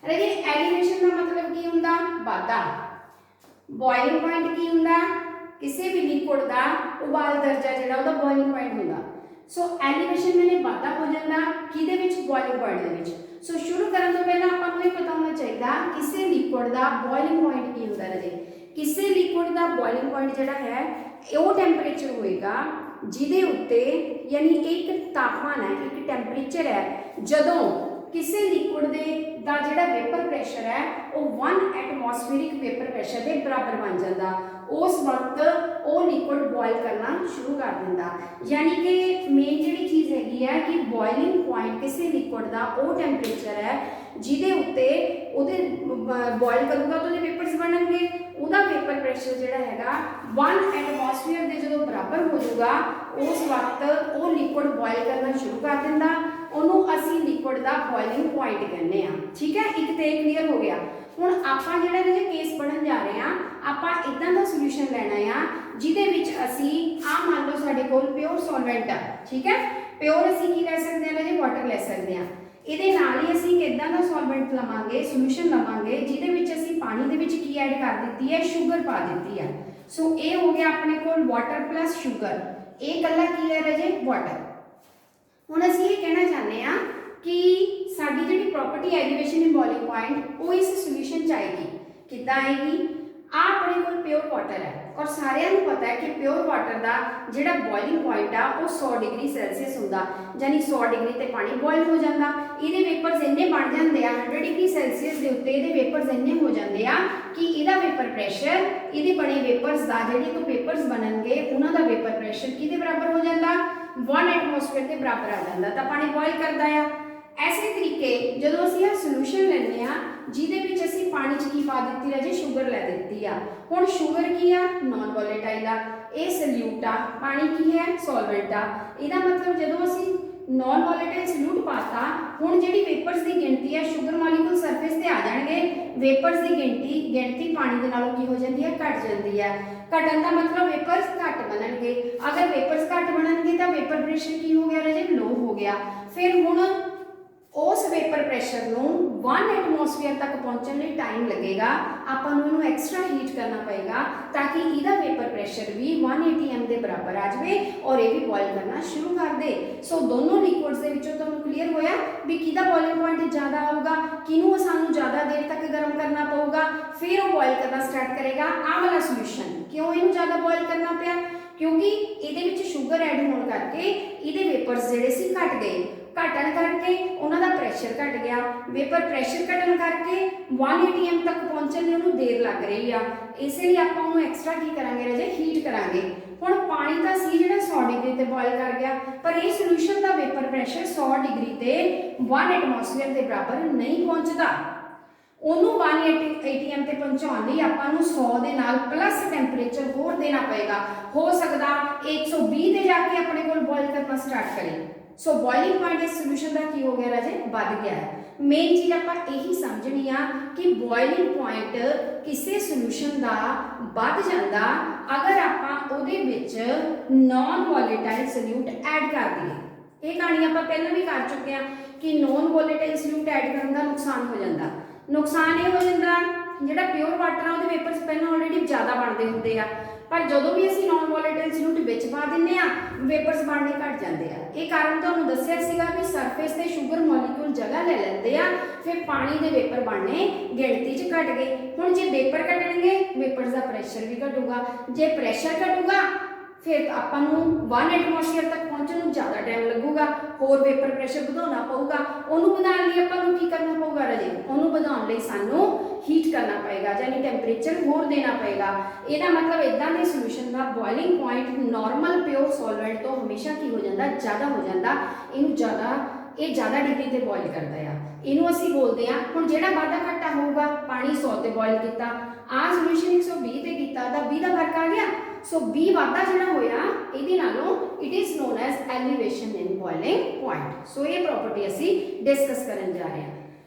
A: Right, elevation का मतलब की हुंदा? वाधा। बॉइलिंग पॉइंट की हुंदा? किसी भी लिक्विड का उबाल दर्जा जिहड़ा उहदा बॉइलिंग पॉइंट हुंदा। सो एलिवेशन मैंने वाधा हो जाता किहदे विच? बॉइलिंग पॉइंट दे विच। सो शुरू करने तो पहले आपां ये पता होना चाहिए किसी लिक्विड का बॉइलिंग पॉइंट की हुंदा राजे। किसी लिक्विड का बॉइलिंग पॉइंट जिहड़ा है वो टैंपरेचर होएगा जिहदे उत्ते, यानी एक तापमान है, एक टैंपरेचर है, जदों किसी लिक्विड दा जिहड़ा वेपर प्रैशर है वो 1 एटमॉस्फेरिक वेपर प्रैशर के बराबर बन जाता, उस वक्त वो लिक्विड बॉयल करना शुरू कर दिंदा। यानी कि मेन जिहड़ी चीज़ हैगी है कि बॉइलिंग पॉइंट किसी लिक्विड का वो टैंपरेचर है जिहदे उत्ते उहदे बॉयल करूगा तो वेपर्स बनणगे, उहदा वेपर प्रैशर जिहड़ा हैगा 1 एटमॉस्फेयर के जो बराबर हो जाऊगा, उस वक्त वो लिक्विड बॉयल करना शुरू कर दिंदा, उन्होंने असी लिक्विड का बॉइलिंग पॉइंट कहने आ। ठीक है, एक तो क्लीयर हो गया। हुण आपां जिहड़ा ये केस पढ़न जा रहे हैं, आपां इदां दा सोल्यूशन लैना आ जिहदे विच असी मान लो साडे कोल प्योर सॉल्वेंट है। ठीक है, प्योर असी की लै सकते हैं जी? वाटर लै सकते हैं। ਇਹਦੇ ਨਾਲ ही ਅਸੀਂ ਕਿੱਦਾਂ ਦਾ ਸੋਲਵੈਂਟ ਲਵਾਂਗੇ, ਸੋਲੂਸ਼ਨ ਲਵਾਂਗੇ ਜਿਹਦੇ ਵਿੱਚ ਅਸੀਂ ਪਾਣੀ ਦੇ ਵਿੱਚ ਕੀ ਐਡ ਕਰ ਦਿੱਤੀ ਹੈ? ਸ਼ੂਗਰ ਪਾ ਦਿੱਤੀ ਹੈ। ਸੋ ਇਹ ਹੋ ਗਿਆ ਆਪਣੇ ਕੋਲ ਵਾਟਰ ਪਲੱਸ ਸ਼ੂਗਰ, ਇਹ ਇਕੱਲਾ ਕੀ ਹੈ ਰਾਜੇ? ਵਾਟਰ। ਹੁਣ ਅਸੀਂ ਇਹ ਕਹਿਣਾ ਚਾਹੁੰਦੇ ਆ ਕਿ ਸਾਡੀ ਜਿਹੜੀ property elevation in boiling point ਉਹ ਇਸ ਸੋਲੂਸ਼ਨ ਚ ਆਏਗੀ। ਕਿੱਦਾਂ ਆਏਗੀ? आ अपने को प्योर वाटर है और सारिਆਂ ਨੂੰ पता है कि प्योर वाटर का जिहड़ा बॉइलिंग पॉइंट आ वो 100 डिग्री सैल्सियस हुंदा, यानी 100 डिग्री ते पानी बॉयल हो जाता। इहदे वेपर्स इन्ने बन जाते हैं 100 डिग्री सैल्सियस के उत्ते इहदे वेपर्स इन्ने हो जाते हैं कि इहदा वेपर प्रैशर इहदे बने वेपर्स का जिहड़े तो पेपर्स बनणगे उन्हां दा वेपर प्रैशर किहदे बराबर हो जाता? 1 एटमॉस्फेयर के बराबर आ जाता, तो पानी बॉयल करता है। ऐसे तरीके जो असीं आ सोल्यूशन लैंदे आ जिहदे विच असीं पानी च की पा दित्ती राजे? शुगर लै दित्ती आ। हुण शुगर की आ? नॉन वोलेटाइल आ, ये सल्यूट आ, पानी की है? सॉल्वेंट आ। इहदा मतलब जो असीं नॉन वोलेटाइल सल्यूट पाता, हुण जिहड़ी वेपर्स की गिणती है शुगर मॉलिक्यूल सरफेस ते आ जाणगे, वेपर्स की गिणती पानी दे नालों की हो जाती है? घट जाती है। घटन का मतलब वेपर्स घट बनणगे। अगर वेपर्स घट बनणगे तो वेपर प्रेशर की हो गया राजे? लो हो गया। फिर हुण उस वेपर प्रैशर नूं 1 एटमॉस्फेयर तक पहुँचने लिए टाइम लगेगा, आपां नूं इहनूं एक्सट्रा हीट करना पएगा ताकि इहदा वेपर प्रैशर भी 180 m के बराबर आ जाए और ये भी बॉयल करना शुरू कर दे। सो दोनों लिक्विड्स दे विचों तुहानूं क्लीयर होया भी किहदा बॉइलिंग पॉइंट ज़्यादा आऊगा, किनूं सानूं ज़्यादा देर तक गर्म करना पऊगा, फिर वो बॉयल करना स्टार्ट करेगा। आ वाला सोल्यूशन क्यों इहनूं ज़्यादा बॉयल करना पिया? क्योंकि इहदे विच शुगर ऐड होने करके इहदे वेपर्स जिहड़े सी घट गए, घटन करके उन्होंने प्रैशर घट गया, वेपर प्रैशर घटन करके 180 m तक पहुँचने में उन्होंने देर लग रही है, इसलिए आप एक्सट्रा की करांगे राजे? हीट करांगे। हुण पानी का सी जिहड़ा 100 डिग्री ते बॉयल कर गया, पर ये सोल्यूशन का वेपर प्रैशर 100 डिग्री ते 1 एटमॉस्फेयर के बराबर नहीं पहुँचता। ਉਹਨੂੰ 180 atm ਤੇ ਪਹੁੰਚਾਉਣ ਲਈ ਆਪਾਂ ਨੂੰ 100 ਦੇ ਨਾਲ ਪਲੱਸ ਟੈਂਪਰੇਚਰ ਹੋਰ ਦੇਣਾ ਪਏਗਾ। ਹੋ ਸਕਦਾ 120 ਤੇ ਜਾ ਕੇ ਆਪਣੇ ਕੋਲ ਬੋਇਲ ਕਰਨਾ ਸਟਾਰਟ ਕਰੇ। ਸੋ ਬੋਇਲਿੰਗ ਪੁਆਇੰਟ ਇਸ ਸੋਲੂਸ਼ਨ ਦਾ ਕੀ ਹੋ ਗਿਆ ਰਾਜੇ, ਵੱਧ ਗਿਆ ਹੈ। ਮੇਨ ਚੀਜ਼ ਆਪਾਂ ਇਹੀ ਸਮਝਣੀ ਆ ਕਿ ਬੋਇਲਿੰਗ ਪੁਆਇੰਟ ਕਿਸੇ ਸੋਲੂਸ਼ਨ ਦਾ ਵੱਧ ਜਾਂਦਾ ਅਗਰ ਆਪਾਂ ਉਹਦੇ ਵਿੱਚ ਨਾਨ ਵੋਲੇਟਾਈਲ ਸੋਲਿਊਟ ਐਡ ਕਰ ਦਈਏ। ਇਹ ਕਹਾਣੀ ਆਪਾਂ ਪਹਿਲਾਂ ਵੀ ਕਰ ਚੁੱਕੇ ਆ ਕਿ ਨਾਨ ਵੋਲੇਟਾਈਲ ਸੋਲਿਊਟ ਐਡ ਕਰਨ ਦਾ ਨੁਕਸਾਨ ਹੋ ਜਾਂਦਾ। ਨੁਕਸਾਨ ਇਹ ਹੋ ਜਾਂਦਾ ਜਿਹੜਾ ਪਿਓਰ ਵਾਟਰ ਆ ਉਹਦੇ ਵੇਪਰਸ ਪਹਿਲਾਂ ਆਲਰੇਡੀ ਜ਼ਿਆਦਾ ਬਣਦੇ ਹੁੰਦੇ ਆ, ਪਰ ਜਦੋਂ ਵੀ ਅਸੀਂ ਨਾਨ ਵੋਲੇਟਾਈਲ ਸੋਲਿਊਟ ਵਿੱਚ ਪਾ ਦਿੰਨੇ ਆ ਵੇਪਰਸ ਬਣਨੇ ਘਟ ਜਾਂਦੇ ਆ। ਇਹ ਕਾਰਨ ਤੁਹਾਨੂੰ ਦੱਸਿਆ ਸੀਗਾ ਕਿ ਸਰਫੇਸ ਤੇ ਸ਼ੂਗਰ ਮੋਲੀਕਿਊਲ ਜਗ੍ਹਾ ਲੈ ਲੈਂਦੇ ਆ, ਫਿਰ ਪਾਣੀ ਦੇ ਵੇਪਰ ਬਣਨੇ ਗਿਣਤੀ 'ਚ ਘਟ ਗਏ। ਹੁਣ ਜੇ ਵੇਪਰ ਘਟਣਗੇ ਵੇਪਰਸ ਦਾ ਪ੍ਰੈਸ਼ਰ ਵੀ ਘਟੂਗਾ, ਜੇ ਪ੍ਰੈਸ਼ਰ ਘਟੂਗਾ ਫਿਰ ਆਪਾਂ ਨੂੰ 1 ਐਟਮੋਸਫੀਅਰ ਤੱਕ ਪਹੁੰਚਣ ਨੂੰ ਜ਼ਿਆਦਾ ਟਾਈਮ ਲੱਗੂਗਾ, ਹੋਰ ਵੇਪਰ ਪ੍ਰੈਸ਼ਰ ਵਧਾਉਣਾ ਪਊਗਾ। ਉਹਨੂੰ ਵਧਾਉਣ ਲਈ ਆਪਾਂ ਨੂੰ ਕੀ ਕਰਨਾ ਪਊਗਾ ਰਾਜੇ, ਉਹਨੂੰ ਵਧਾਉਣ ਲਈ ਸਾਨੂੰ ਹੀਟ ਕਰਨਾ ਪਏਗਾ, ਯਾਨੀ ਟੈਂਪਰੇਚਰ ਹੋਰ ਦੇਣਾ ਪਏਗਾ। ਇਹਦਾ ਮਤਲਬ ਇਦਾਂ ਦੇ ਸੋਲੂਸ਼ਨ ਦਾ ਬੋਇਲਿੰਗ ਪੁਆਇੰਟ ਨਾਰਮਲ ਪਿਓਰ ਸੋਲਵੈਂਟ ਤੋਂ ਹਮੇਸ਼ਾ ਕੀ ਹੋ ਜਾਂਦਾ, ਜ਼ਿਆਦਾ ਹੋ ਜਾਂਦਾ। ਇਹ ਜ਼ਿਆਦਾ ਡਿਗਰੀ ਤੇ ਬੋਇਲ ਕਰਦਾ ਆ। ਇਹਨੂੰ ਅਸੀਂ ਬੋਲਦੇ ਆ, ਹੁਣ ਜਿਹੜਾ ਵਾਧਾ ਘਾਟਾ ਹੋਊਗਾ ਪਾਣੀ 100 ਤੇ ਬੋਇਲ ਕੀਤਾ, ਆਹ ਸੋਲੂਸ਼ਨ 120 ਤੇ ਕੀਤਾ ਤਾਂ 20 ਦਾ ਫਰਕ ਆ ਗਿਆ। ਸੋ 20 ਵਾਧਾ ਜਿਹੜਾ ਹੋਇਆ ਇਹਦੇ ਨਾਲੋਂ it is known as elevation in boiling point. So ਇਹ ਪ੍ਰੋਪਰਟੀ ਅਸੀਂ ਡਿਸਕਸ ਕਰਨ ਜਾ ਰਹੇ ਹਾਂ।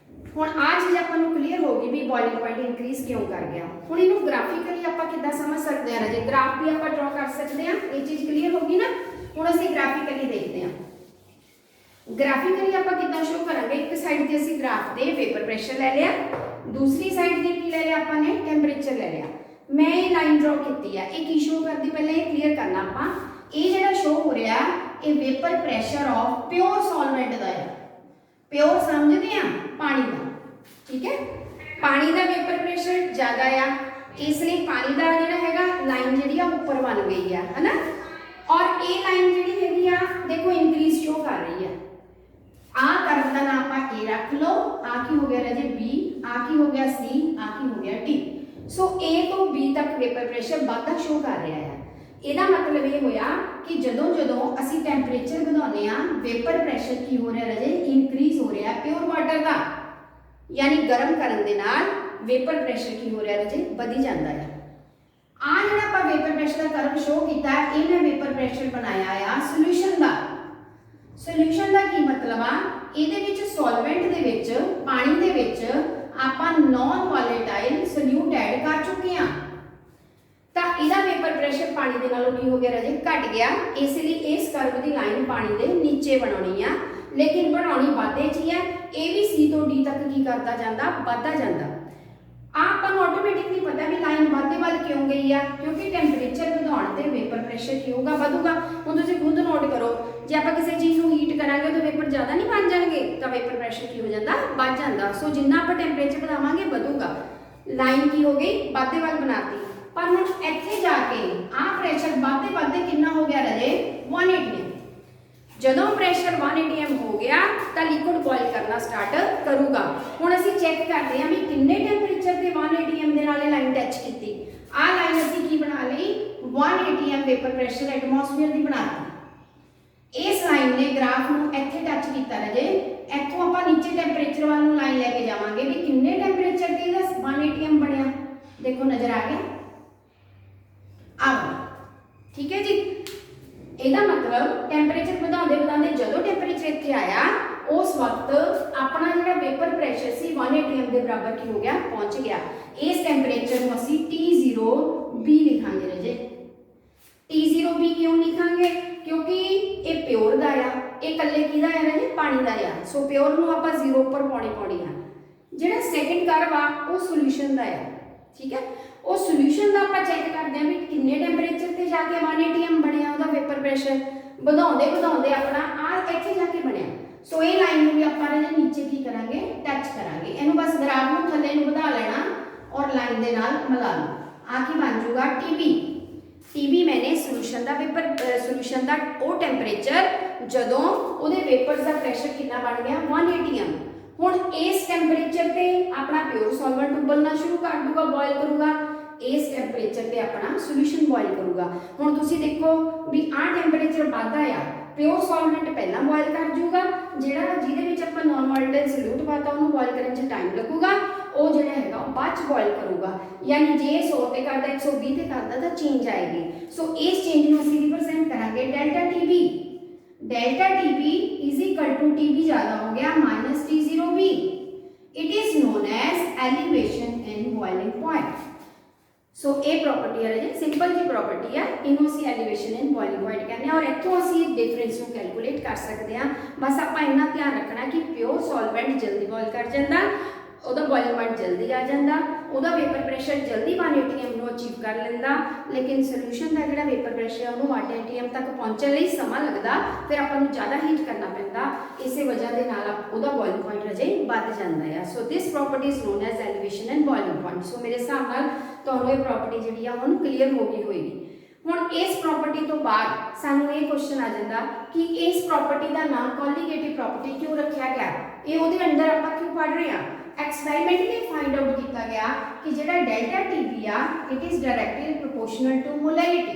A: ਹੁਣ ਆਹ ਚੀਜ਼ ਆਪਾਂ ਨੂੰ ਕਲੀਅਰ ਹੋ ਗਈ ਵੀ ਬੋਇਲਿੰਗ ਪੁਆਇੰਟ ਇਨਕਰੀਜ਼ ਕਿਉਂ ਕਰ ਗਿਆ। ਹੁਣ ਇਹਨੂੰ ਗ੍ਰਾਫਿਕਲੀ ਆਪਾਂ ਕਿੱਦਾਂ ਸਮਝ ਸਕਦੇ ਹਾਂ ਰਾਜੇ, ਗ੍ਰਾਫ ਵੀ ਆਪਾਂ ਡਰਾ ਕਰ ਸਕਦੇ ਹਾਂ। ਇਹ ਚੀਜ਼ ਕਲੀਅਰ ਹੋ ਗਈ ਨਾ। ਹੁਣ ਅਸੀਂ ਗ੍ਰਾਫਿਕਲੀ ਦੇਖਦੇ ਹਾਂ। ਗ੍ਰਾਫਿਕਲੀ ਆਪਾਂ ਕਿੱਦਾਂ ਸ਼ੋ ਕਰਾਂਗੇ, ਇੱਕ ਸਾਈਡ ਤੇ ਅਸੀਂ ਗ੍ਰਾਫ ਦੇ ਵੇਪਰ ਪ੍ਰੈਸ਼ਰ ਲੈ ਲਿਆ, ਦੂਸਰੀ ਸਾਈਡ ਤੇ ਕੀ ਲੈ ਲਿਆ ਆਪਾਂ ਨੇ, ਟੈਂਪਰੇਚਰ ਲੈ ਲਿਆ। ਮੈਂ ਇਹ ਲਾਈਨ ਡਰਾ ਕੀਤੀ ਆ, ਇਹ ਕੀ ਸ਼ੋ ਕਰਦੀ ਪਹਿਲਾਂ ਇਹ ਕਲੀਅਰ ਕਰਨਾ ਆਪਾਂ। ਇਹ ਜਿਹੜਾ ਸ਼ੋ ਹੋ ਰਿਹਾ ਇਹ ਵੇਪਰ ਪ੍ਰੈਸ਼ਰ ਆਫ ਪਿਓਰ ਸੋਲਵੈਂਟ ਦਾ ਹੈ। ਪਿਓਰ ਸਮਝਦੇ ਆ ਪਾਣੀ ਦਾ, ਠੀਕ ਹੈ। ਪਾਣੀ ਦਾ ਵੇਪਰ ਪ੍ਰੈਸ਼ਰ ਜ਼ਿਆਦਾ ਆ, ਇਸ ਲਈ ਪਾਣੀ ਦਾ ਜਿਹੜਾ ਹੈਗਾ ਲਾਈਨ ਜਿਹੜੀ ਆ ਉੱਪਰ ਬਣ ਗਈ ਆ, ਹਨਾ। ਔਰ ਇਹ ਲਾਈਨ ਜਿਹੜੀ ਹੈਗੀ ਆ ਦੇਖੋ ਇਨਕਰੀਜ਼ ਸ਼ੋ ਕਰ ਰਹੀ ਆ। ਆ ਕਰਵ ਦਾ ਨਾਮ ਆਪਾਂ A ਰੱਖ ਲਓ। ਆ ਕੀ ਹੋ ਗਿਆ ਰਾਜੇ B, ਆ ਕੀ ਹੋ ਗਿਆ C, ਆ ਕੀ ਹੋ ਗਿਆ D। ਸੋ A ਤੋਂ B ਤੱਕ ਵੇਪਰ ਪ੍ਰੈਸ਼ਰ ਵੱਧਦਾ ਸ਼ੋ ਕਰ ਰਿਹਾ ਹੈ। ਇਹਦਾ ਮਤਲਬ ਇਹ ਹੋਇਆ ਕਿ ਜਦੋਂ ਅਸੀਂ ਟੈਂਪਰੇਚਰ ਵਧਾਉਂਦੇ ਆ ਵੇਪਰ ਪ੍ਰੈਸ਼ਰ ਕੀ ਹੋ ਰਿਹਾ ਰਾਜੇ, ਇਨਕਰੀਜ਼ ਹੋ ਰਿਹਾ ਪਿਓਰ ਵਾਟਰ ਦਾ, ਯਾਨੀ ਗਰਮ ਕਰਨ ਦੇ ਨਾਲ ਵੇਪਰ ਪ੍ਰੈਸ਼ਰ ਕੀ ਹੋ ਰਿਹਾ ਰਾਜੇ, ਵਧੀ ਜਾਂਦਾ ਹੈ। ਆ ਜਿਹੜਾ ਆਪਾਂ ਵੇਪਰ ਪ੍ਰੈਸ਼ਰ ਦਾ ਕਰਵ ਸ਼ੋ ਕੀਤਾ ਇਹ ਮੈਂ ਵੇਪਰ ਪ੍ਰੈਸ਼ਰ ਬਣਾਇਆ ਆ ਸੋਲੂਸ਼ਨ ਦਾ। ਸੋਲੂਸ਼ਨ ਦਾ ਕੀ ਮਤਲਬ ਆ, ਇਹਦੇ ਵਿੱਚ ਸੋਲਵੈਂਟ ਦੇ ਵਿੱਚ ਪਾਣੀ ਦੇ ਵਿੱਚ ਆਪਾਂ ਨਾਨ ਵੋਲੇਟਾਈਲ ਸੋਲਿਊਟ ਐਡ ਕਰ ਚੁੱਕੇ ਆ, ਤਾਂ ਇਹਦਾ ਵੇਪਰ ਪ੍ਰੈਸ਼ਰ ਪਾਣੀ ਦੇ ਨਾਲੋਂ ਕੀ ਹੋ ਗਿਆ ਰਾਜੇ, ਘਟ ਗਿਆ। ਇਸ ਲਈ ਇਸ ਕਰਵ ਦੀ ਲਾਈਨ ਪਾਣੀ ਦੇ ਨੀਚੇ ਬਣਾਉਣੀ ਆ, ਲੇਕਿਨ ਬਣਾਉਣੀ ਵਾਧੇ 'ਚ ਹੀ ਹੈ। ਇਹ ਵੀ C ਤੋਂ D ਤੱਕ ਕੀ ਕਰਦਾ ਜਾਂਦਾ, ਵੱਧਦਾ ਜਾਂਦਾ। ਆਪਾਂ ਨੂੰ ਆਟੋਮੈਟਿਕਲੀ ਪਤਾ ਵੀ ਲਾਈਨ ਵੱਧਦੇ ਵੱਲ ਕਿਉਂ ਗਈ ਆ, ਕਿਉਂਕਿ ਟੈਂਪਰੇਚਰ ਵਧਾਉਣ ਤੇ ਵੇਪਰ ਪ੍ਰੈਸ਼ਰ ਕੀ ਹੋਊਗਾ, ਵਧੂਗਾ। ਹੁਣ ਤੁਸੀਂ ਖੁਦ ਨੋਟ ਕਰੋ, ਜੇ ਆਪਾਂ ਕਿਸੇ ਚੀਜ਼ ਨੂੰ ਹੀਟ ਕਰਾਂਗੇ ਤਾਂ ਵੇਪਰ ਜ਼ਿਆਦਾ ਨਹੀਂ ਬਣ ਜਾਣਗੇ, ਤਾਂ ਵੇਪਰ ਪ੍ਰੈਸ਼ਰ ਕੀ ਹੋ ਜਾਂਦਾ, ਵੱਧ ਜਾਂਦਾ। ਸੋ ਜਿੰਨਾ ਆਪਾਂ ਟੈਂਪਰੇਚਰ ਵਧਾਵਾਂਗੇ ਵਧੂਗਾ। ਲਾਈਨ ਕੀ ਹੋ ਗਈ, ਵੱਧਦੇ ਵੱਲ ਬਣਾਤੀ। ਪਰ ਹੁਣ ਇੱਥੇ ਜਾ ਕੇ ਆਹ ਪ੍ਰੈਸ਼ਰ ਵੱਧਦੇ ਕਿੰਨਾ ਹੋ ਗਿਆ ਰਾਜੇ, 180। ਜਦੋਂ ਪ੍ਰੈਸ਼ਰ 180 ਹੋ ਗਿਆ ਤਾਂ ਲਿਕੁਇਡ ਬੋਇਲ ਕਰਨਾ ਸਟਾਰਟ ਕਰੂਗਾ। ਹੁਣ ਅਸੀਂ ਚੈੱਕ ਕਰਦੇ ਹਾਂ ਵੀ ਕਿੰਨੇ ਟੈਂਪਰੇਚਰ ਤੇ 180 ਦੇ ਨਾਲ ਇਹ ਲਾਈਨ ਟੱਚ ਕੀਤੀ। ਆਹ ਲਾਈਨ ਅਸੀਂ ਕੀ ਬਣਾ ਲਈ, 180 ਵੇਪਰ ਪ੍ਰੈਸ਼ਰ ਐਟਮੋਸਫੀਅਰ ਦੀ ਬਣਾਤੀ। ਇਸ ਲਾਈਨ ਨੇ ਗ੍ਰਾਫ ਨੂੰ ਇੱਥੇ ਟੱਚ ਕੀਤਾ ਰਾਜੇ, ਇੱਥੋਂ ਆਪਾਂ ਨੀਚੇ ਟੈਂਪਰੇਚਰ ਵੱਲ ਨੂੰ ਲਾਈਨ ਲੈ ਕੇ ਜਾਵਾਂਗੇ ਵੀ ਕਿੰਨੇ ਟੈਂਪਰੇਚਰ ਤੇ ਇਹਦਾ 180 ਬਣਿਆ। ਦੇਖੋ ਨਜ਼ਰ ਆ ਗਿਆ, ਠੀਕ ਹੈ ਜੀ। ਇਹਦਾ ਮਤਲਬ ਟੈਂਪਰੇਚਰ ਵਧਾਉਂਦੇ ਜਦੋਂ ਟੈਂਪਰੇਚਰ ਇੱਥੇ ਆਇਆ ਉਸ ਵਕਤ ਆਪਣਾ ਜਿਹੜਾ ਵੇਪਰ ਪ੍ਰੈਸ਼ਰ ਸੀ 180 ਦੇ ਬਰਾਬਰ ਕੀ ਹੋ ਗਿਆ, ਪਹੁੰਚ ਗਿਆ। ਇਸ ਟੈਂਪਰੇਚਰ ਨੂੰ ਅਸੀਂ T0B ਲਿਖਾਂਗੇ ਰਾਜੇ। T0B ਕਿਉਂ ਲਿਖਾਂਗੇ, ਕਿਉਂਕਿ ਇਹ ਪਿਓਰ ਦਾ ਆ, ਇਹ ਇਕੱਲੇ ਕਿਹਦਾ ਆ ਰਾਜੇ, ਪਾਣੀ ਦਾ ਆ। ਸੋ ਪਿਓਰ ਨੂੰ ਆਪਾਂ 0 ਉੱਪਰ ਪਾਉਣੀ ਆ। ਜਿਹੜਾ ਸੈਕਿੰਡ ਕਰਵ ਆ ਉਹ ਸੋਲੂਸ਼ਨ ਦਾ ਆ, ਠੀਕ ਹੈ। ਉਹ ਸੋਲੂਸ਼ਨ ਦਾ ਆਪਾਂ ਚੈੱਕ ਕਰਦੇ ਹਾਂ ਵੀ ਕਿੰਨੇ ਟੈਂਪਰੇਚਰ ਤੇ ਜਾ ਕੇ 180 ਬਣਿਆ ਉਹਦਾ ਵੇਪਰ ਪ੍ਰੈਸ਼ਰ, ਵਧਾਉਂਦੇ ਆਪਣਾ ਆ ਇੱਥੇ ਜਾ ਕੇ ਬਣਿਆ। ਸੋ ਇਹ ਲਾਈਨ ਨੂੰ ਵੀ ਆਪਾਂ ਇਹਦੇ ਨੀਚੇ ਕੀ ਕਰਾਂਗੇ, ਟੱਚ ਕਰਾਂਗੇ। ਇਹਨੂੰ ਬਸ ਗ੍ਰਾਫ ਨੂੰ ਥੱਲੇ ਨੂੰ ਵਧਾ ਲੈਣਾ ਔਰ ਲਾਈਨ ਦੇ ਨਾਲ ਮਿਲਾ ਲਓ। ਆ ਕੀ ਬਣ ਜਾਊਗਾ, TB ਮੈਨੇ ਸੋਲੂਸ਼ਨ ਦਾ ਉਹ ਟੈਂਪਰੇਚਰ ਜਦੋਂ ਉਹਦੇ ਵੇਪਰਸ ਦਾ ਪ੍ਰੈਸ਼ਰ ਕਿੰਨਾ ਬਣ ਗਿਆ, 180। ਹੁਣ ਇਸ ਟੈਂਪਰੇਚਰ ਤੇ ਆਪਣਾ ਪਿਓਰ ਸੋਲਵੈਂਟ ਉਬਲਣਾ ਸ਼ੁਰੂ ਕਰ ਦੂਗਾ, ਬੋਇਲ ਕਰੂਗਾ। ਇਸ ਟੈਂਪਰੇਚਰ ਤੇ ਆਪਣਾ ਸੋਲੂਸ਼ਨ ਬੋਇਲ ਕਰੂਗਾ। ਹੁਣ ਤੁਸੀਂ ਦੇਖੋ ਵੀ ਆਹ ਟੈਂਪਰੇਚਰ ਵੱਧਦਾ ਆ, ਪਿਓਰ ਸੋਲਵੈਂਟ ਪਹਿਲਾਂ ਬੋਇਲ ਕਰ ਜੂਗਾ, ਜਿਹਦੇ ਵਿੱਚ ਆਪਾਂ ਨਾਨ ਵੋਲੇਟਾਈਲ ਸੋਲਿਊਟ ਪਾਤਾ ਉਹਨੂੰ ਬੋਇਲ ਕਰਨ 'ਚ ਟਾਈਮ ਲੱਗੂਗਾ। वो जिहड़ा हैगा बाद च बॉयल करूगा, यानी जे 100 ते करदा 120 ते करदा तां चेंज आएगी। सो इस चेंज नूं असीं रिप्रेजेंट करांगे delta TB. Delta TB is equal to TB ज़्यादा हो गया minus T0 B. It is known as elevation in boiling point. So ये प्रॉपर्टी है जी सिंपल जी प्रॉपर्टी है, इनू असी एलिवेशन इन बॉइलिंग पॉइंट कहते हैं। और इतों असी डिफरेंस को कैलकुलेट कर सकते हैं। बस आप इन्ना ध्यान रखना कि प्योर सॉल्वेंट जल्दी बॉयल कर जाता, ਉਹਦਾ बॉइलिंग पॉइंट जल्दी आ जाता, ਉਹਦਾ वेपर प्रेशर जल्दी 1 atm ਨੂੰ अचीव कर लेंदा, लेकिन सोल्यूशन का ਜਿਹੜਾ वेपर प्रेशर है ਉਹਨੂੰ 8 atm तक पहुँचने ਲਈ ਸਮਾਂ लगता, फिर ਆਪਾਂ ਨੂੰ ज़्यादा हीट करना पैंदा, इसे वजह ਦੇ ਨਾਲ ਉਹਦਾ बॉइलिंग पॉइंट अजे ਵੱਧ ਜਾਂਦਾ है। So this property is known as elevation and boiling point. So मेरे हिसाब ਨਾਲ ਤੁਹਾਨੂੰ ਇਹ प्रॉपर्टी ਜਿਹੜੀ ਆ ਹੁਣ क्लीयर हो गई होएगी। ਹੁਣ ਇਸ प्रॉपर्टी तो बाद ਸਾਨੂੰ ਇਹ क्वेश्चन आ ਜਾਂਦਾ कि इस प्रॉपर्टी का नाम कॉलीगेटिव प्रॉपर्टी क्यों रखा गया, ये ਉਹਦੇ अंदर ਆਪਾਂ क्यों पढ़ रहे हैं। एक्सपेरिमेंटली फाइंड आउट किया गया कि जो डेल्टा टीबी आ it is directly proportional to molarity,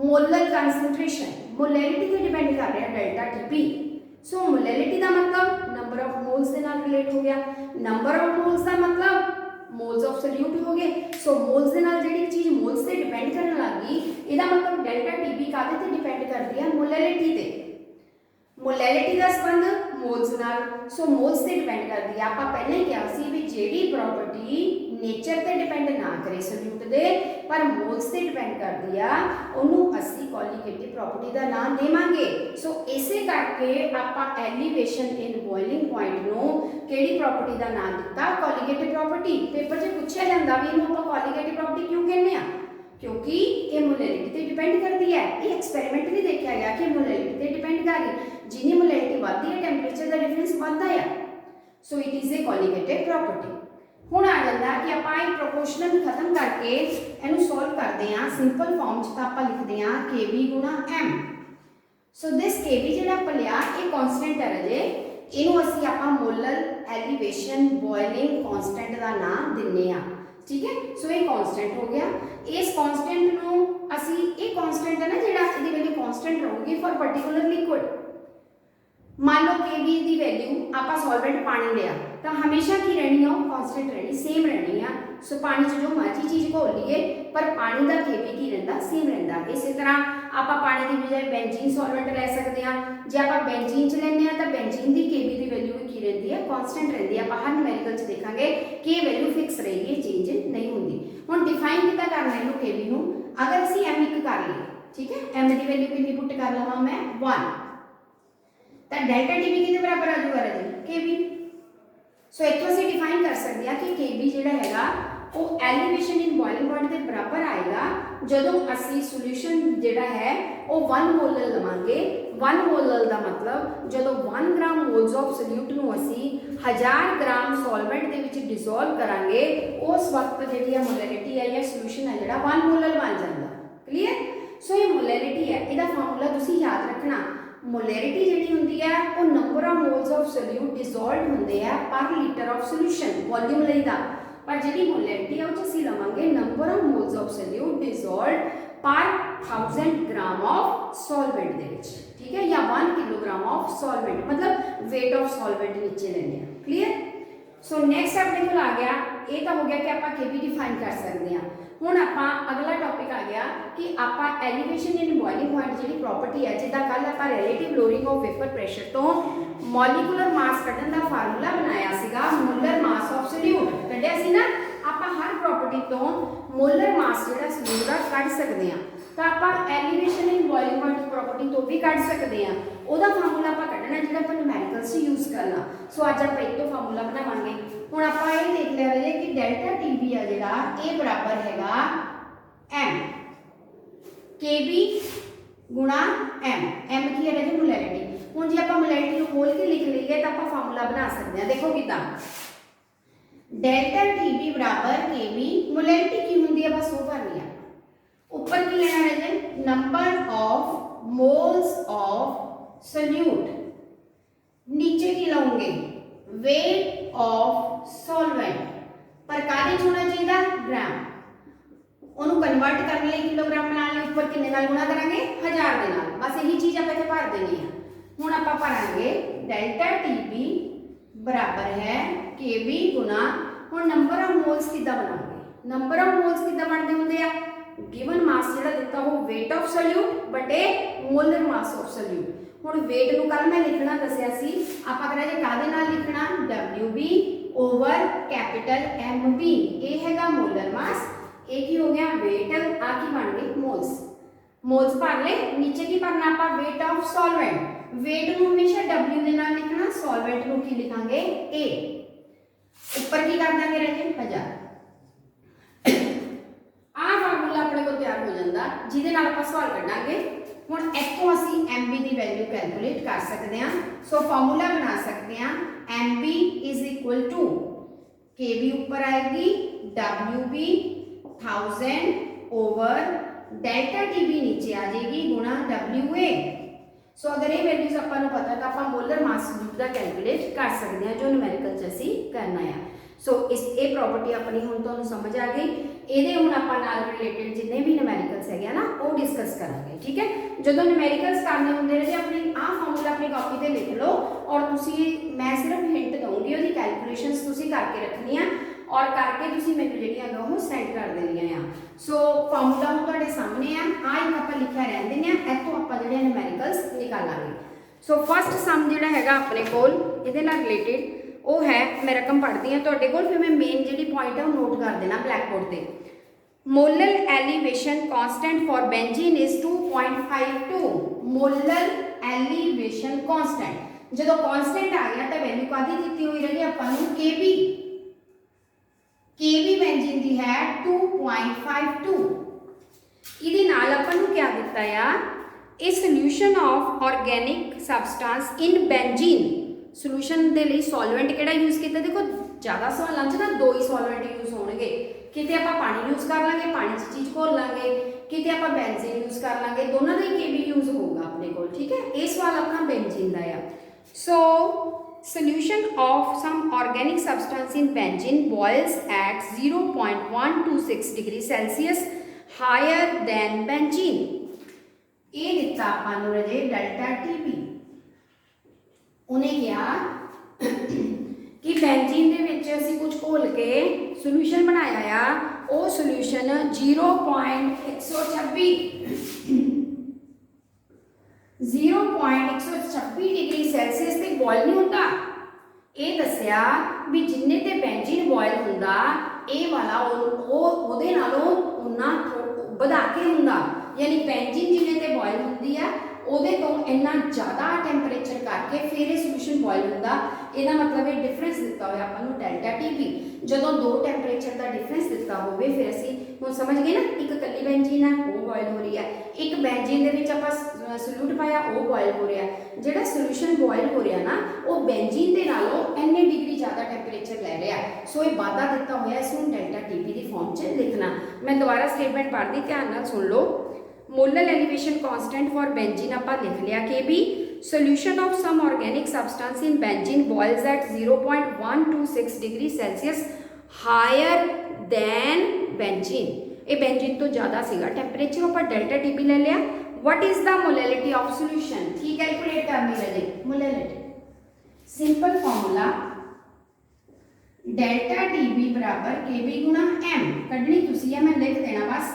A: molar concentration molarity पे डिपेंड कर रहा है डेल्टा टीबी। सो मोलैरिटी का मतलब नंबर ऑफ मोल्स के नाल रिलेट हो गया, नंबर ऑफ मोल्स का मतलब मोल्स ऑफ सोल्यूट हो गए। सो मोल्स के नाल जिहड़ी चीज़ मोल्स से डिपेंड करने लग गई, इसका मतलब डेल्टा टीबी काहदे ते डिपेंड करती है मोलैरिटी ते। मोलैरिटी का संबंध मोल्स नाल, सो मोल्स से डिपेंड करती है। आप पहले ही कहा सी भी जेडी प्रॉपर्टी नेचर ते डिपेंड ना करे सोल्यूट दे पर मोल्स से डिपेंड करती है, उन्होंने असी कॉलीगेटिव प्रॉपर्टी का नाम देवांगे। सो इसे करके आप एलिवेशन इन बॉइलिंग पॉइंट नो केड़ी प्रॉपर्टी का नाम दिता कॉलीगेटिव प्रॉपर्टी। पेपर से पूछा जाता भी इन्हों कॉलीगेटिव प्रॉपर्टी क्यों कहने आ, क्योंकि ये मोलैरिटी पे डिपेंड करती है। ये एक्सपेरिमेंटली देखा गया कि मोलैरिटी पे डिपेंड कर रही, जिन्नी मोलैरिटी बढ़ती है टेंपरेचर का डिफरेंस बढ़ता है। So it is a colligative property. हुण आ जाता कि आप एक प्रोपोर्शनल खत्म करके इनू सॉल्व करते हैं सिंपल फॉर्म च, आप लिखते हैं KB गुणा M। सो दिस KB जो आप लिया ये कॉन्सटेंट है जे, इनू असी आप मोलर एलिवेशन बॉइलिंग कॉन्सटेंट का नाम दिन्ने आ, ठीक है। सो ये कॉन्सटेंट हो गया। इस कॉन्सटेंट नू असी ये कॉन्सटेंट है ना जिहड़ा इहदी वैल्यू कॉन्सटेंट रहूगी फॉर पर्टिकुलर लिक्विड। मान लो KB की वैल्यू आप सॉल्वेंट पानी लिया तो हमेशा की रहनी है कॉन्सटेंट रहनी, सेम रहनी है। सो पानी जो मर्जी चीज़ घोल लीए पर पानी का KB की रहिंदा सेम रहिंदा। इस तरह आप पानी की बजाय बेंजीन सॉल्वेंट ले सकते हैं। जे आप बेंजीन च लेने तो बेंजीन की KB की वैल्यू भी की रहती है कॉन्सटेंट रहती है। आप हर न्यूमेरिकल च देखा कि वैल्यू फिक्स रहेगी, चेंज नहीं होती। हुण डिफाइन कितना करना है KB नूं, अगर असीं M एक कर लिए, ठीक है, M की वैल्यू कितनी पुट कर लवां मैं 1, तो डेल्टा टीबी कितने बराबर आ जाऊगा राजी KB। सो इतों असीं डिफाइन कर सकते हैं कि KB जिहड़ा हैगा वो एलिवेशन इन बॉइलिंग पॉइंट के बराबर आएगा जदों असी सोल्यूशन जिहड़ा है वो 1 मोलर लवांगे। 1 मोलर का मतलब जदों 1 ग्राम मोल्स ऑफ सोल्यूट नूं असी 1000 ग्राम सॉल्वेंट दे विच डिसोल्व करांगे, उस वक्त जिहड़ी मोलैरिटी है या सोल्यूशन है जिहड़ा 1 मोलर बन जांदा। क्लीयर। सो ये मोलैरिटी है, इहदा फार्मूला तुसीं याद रखना। मोलैरिटी जिहड़ी हुंदी है वो number of moles of solute dissolve हुंदे आ पर लीटर ऑफ सोल्यूशन वॉल्यूम लईदा, पर जिहड़ी मोलैरिटी है वो असीं लवांगे number of moles of solute dissolve पर 1000 ग्राम ऑफ सॉल्वेंट दे विच, ठीक है, या 1 किलोग्राम ऑफ सॉल्वेंट, मतलब वेट ऑफ सॉल्वेंट नीचे लेने। क्लीयर। सो नैक्सट अपने को आ गया, ये तो हो गया कि आप KB डिफाइन कर सकते हैं। हुण आपां अगला टॉपिक आ गया कि आपां एलिवेशन इन बॉइलिंग पॉइंट जिहड़ी प्रॉपर्टी है, जिद्दां कल आपां relative lowering of vapour pressure तो मॉलिक्यूलर मास कढण दा फार्मूला बनाया सीगा मोलर मास ऑफ सोल्यूट कढिया सी ना। आपां हर प्रॉपर्टी तो मोलर मास जिहड़ा सोल्यूट दा कढ सकदे हां, तो आपां elevation in boiling point property तो भी कढ सकदे हां। ਉਹਦਾ फार्मूला आप कढ़ना जिहड़ा आप न्यूमेरिकल्स यूज करना। सो अज आप एक तो फार्मूला बनावांगे। हुण आप ये देख लिया रहे कि डेल्टा टीबी है जिहड़ा ये बराबर हैगा M KB गुणा M की है जी मोलैरिटी। हुण जे आप मोलैरिटी को खोल के लिख लीए तो आप फार्मूला बना सकते हैं। देखो किदां डेल्टा टीबी बराबर KB, मोलैरिटी की हुंदी है बस वो भरनी है। ऊपर की लेना है जी number of moles of solute, नीचे की लाऊंगे वेट ऑफ सॉल्वेंट पर कादे होना चाहिए ग्राम, उन्होंने कन्वर्ट करने लिए किलोग्राम बना लिए, ऊपर किन्ने नाल गुणा करेंगे 1000 दे नाल, बस यही चीज आप इत्थे भर देनी है। हुण आपां भरांगे डेल्टा टीबी बराबर है Kb गुना हुण नंबर ऑफ मोल्स किद्दां बनाओगे नंबर ऑफ मोल्स किद्दां बनदे हुंदे आ गिवन मास जिहड़ा दित्ता हो वेट ऑफ सोल्यूट बटे मोलर मास ऑफ सोल्यूट हुण वेट नूं कल मैं लिखना दस्सिया सी आपां करा जे कादे नाल लिखना WB ओवर कैपिटल MB ये हैगा मोलर मास ये की हो गया वेट आ की बन गई मोल्स मोल्स भर ले नीचे की भरना आपां वेट ऑफ सॉल्वेंट वेट नूं हमेशा W दे नाल लिखना सॉल्वेंट नूं की लिखांगे A ऊपर की कर देंगे रहे 1000 आ फार्मूला अपने को तैयार हो जाता जिहदे नाल आपां सवाल कढांगे हुण इत्थों असीं MB की वैल्यू कैलकुलेट कर सकते हैं सो फार्मूला बना सकते हैं MB is equal to KB ऊपर आएगी WB 1000 ओवर डेल्टा TB नीचे आ जाएगी गुणा WA सो अगर ये वैल्यूज अपन पता तो आप मोलर मास सोल्यूट का कैलकुलेट कर सकते हैं जो न्यूमेरिकल च असीं करना है सो इस ये प्रॉपर्टी अपनी हुण तुहानूं समझ आ गई ਇਹਦੇ ਹੁਣ ਆਪਾਂ ਨਾਲ ਰਿਲੇਟਡ ਜਿੰਨੇ ਵੀ ਨਿਊਮੈਰੀਕਲਸ ਹੈਗੇ ਨਾ ਉਹ ਡਿਸਕਸ ਕਰਾਂਗੇ ਠੀਕ ਹੈ ਜਦੋਂ ਨਿਊਮੈਰੀਕਲਸ ਕਰਨੇ ਹੁੰਦੇ ਨੇ ਆਪਣੀ ਆਹ ਫਾਰਮੂਲਾ ਆਪਣੀ ਕਾਪੀ ਤੇ ਲਿਖ ਲਓ ਔਰ ਤੁਸੀਂ ਮੈਂ ਸਿਰਫ ਹਿੰਟ ਦਊਂਗੀ ਉਹਦੀ ਕੈਲਕੂਲੇਸ਼ਨਸ ਤੁਸੀਂ ਕਰਕੇ ਰੱਖਣੀਆਂ ਔਰ ਕਰਕੇ ਤੁਸੀਂ ਮੈਨੂੰ ਜਿਹੜੀਆਂ ਹੈਗਾ ਉਹ ਸੈਂਡ ਕਰ ਦੇਣੀਆਂ ਆ ਸੋ ਫਾਰਮੂਲਾ ਹੁਣ ਤੁਹਾਡੇ ਸਾਹਮਣੇ ਆ ਆਹ ਇੱਕ ਆਪਾਂ ਲਿਖਿਆ ਰਹਿੰਦੇ ਨੇ ਇੱਥੋਂ ਆਪਾਂ ਜਿਹੜੇ ਨਿਊਮੈਰੀਕਲਸ ਨਿਕਾਲਾਂਗੇ ਸੋ ਫਸਟ ਸਮ ਜਿਹੜਾ ਹੈਗਾ ਆਪਣੇ ਕੋਲ ਇਹਦੇ ਨਾਲ ਰਿਲੇਟਡ वो है मैं रकम पढ़ती हाँ तो फिर मैं मेन जी पॉइंट है वो नोट कर देना ब्लैक बोर्ड पर molar elevation constant for benzene is 2.52 molar elevation constant जो कांस्टेंट आ गया तो वैल्यू कादी दी हुई रही अपन केबी केबी बेंजीन की है 2.52 इहदे नाल अपन क्या दिता है a solution of organic substance in benzene solution के लिए सॉल्वेंट किहड़ा यूज किया देखो ज़्यादा सवालों च ना दो ही सॉल्वेंट यूज होणगे किते आपां पानी यूज कर लांगे पानी च चीज़ घोल लांगे किते आपां बेंजीन यूज कर लांगे दोनों का ही केबी यूज होगा अपने को ठीक है ये सवाल अपना बेंजीन का है so solution of some organic substance in benzene boils at 0.126 degree Celsius higher than benzene ये दिता आपां नूं रजे डेल्टा TB उन्हें कहा कि बेंजीन दे विच असीं कुछ घोल के सोल्यूशन बनाया आ वो सोल्यूशन 0.126 डिग्री सेल्सियस ते बॉयल नहीं होता ये दस्सिया भी जिन्ने ते बेंजीन बॉयल हुंदा ये वाला ओहदे नालों उन्ना वधा के हुंदा यानी बेंजीन जिन्ने ते बॉयल हुंदी है ਉਹਦੇ ਤੋਂ ਇੰਨਾ ਜ਼ਿਆਦਾ ਟੈਂਪਰੇਚਰ ਕਰਕੇ ਫਿਰ ਇਹ ਸੋਲੂਸ਼ਨ ਬੋਇਲ ਹੁੰਦਾ ਇਹਦਾ ਮਤਲਬ ਇਹ ਡਿਫਰੈਂਸ ਦਿੱਤਾ ਹੋਇਆ ਆਪਾਂ ਨੂੰ ਡੈਲਟਾ TB ਜਦੋਂ ਦੋ ਟੈਂਪਰੇਚਰ ਦਾ ਡਿਫਰੈਂਸ ਦਿੱਤਾ ਹੋਵੇ ਫਿਰ ਅਸੀਂ ਹੁਣ ਸਮਝ ਗਏ ਨਾ ਇੱਕ ਕੱਲੀ ਬੈਂਜੀਨ ਹੈ ਉਹ ਬੋਇਲ ਹੋ ਰਹੀ ਹੈ ਇੱਕ ਬੈਂਜੀਨ ਦੇ ਵਿੱਚ ਆਪਾਂ ਸੋਲੂਟ ਪਾਇਆ ਉਹ ਬੋਇਲ ਹੋ ਰਿਹਾ ਜਿਹੜਾ ਸੋਲੂਸ਼ਨ ਬੋਇਲ ਹੋ ਰਿਹਾ ਨਾ ਉਹ ਬੈਂਜੀਨ ਦੇ ਨਾਲੋਂ ਇੰਨੇ ਡਿਗਰੀ ਜ਼ਿਆਦਾ ਟੈਂਪਰੇਚਰ ਲੈ ਰਿਹਾ ਸੋ ਇਹ ਵਾਧਾ ਦਿੱਤਾ ਹੋਇਆ ਇਸ ਨੂੰ ਡੈਲਟਾ TB ਦੀ ਫਾਰਮ 'ਚ ਲਿਖਣਾ ਮੈਂ ਦੁਬਾਰਾ ਸਟੇਟਮੈਂਟ ਪੜ੍ਹਦੀ ਧਿਆਨ ਨਾਲ ਸੁਣ ਲਓ molar elevation constant for benzene आप लिख लिया Kb solution of some organic substance in benzene boils at 0.126 degree Celsius higher than benzene ये बेंजीन तो ज़्यादा सीगा टैंपरेचर आप डेल्टा TB ले लिया what is the molality of solution ठीक कैलकुलेट करनी है molality simple formula delta TB बराबर Kb गुणा M कढ़नी तुसी है मैं लिख देना बस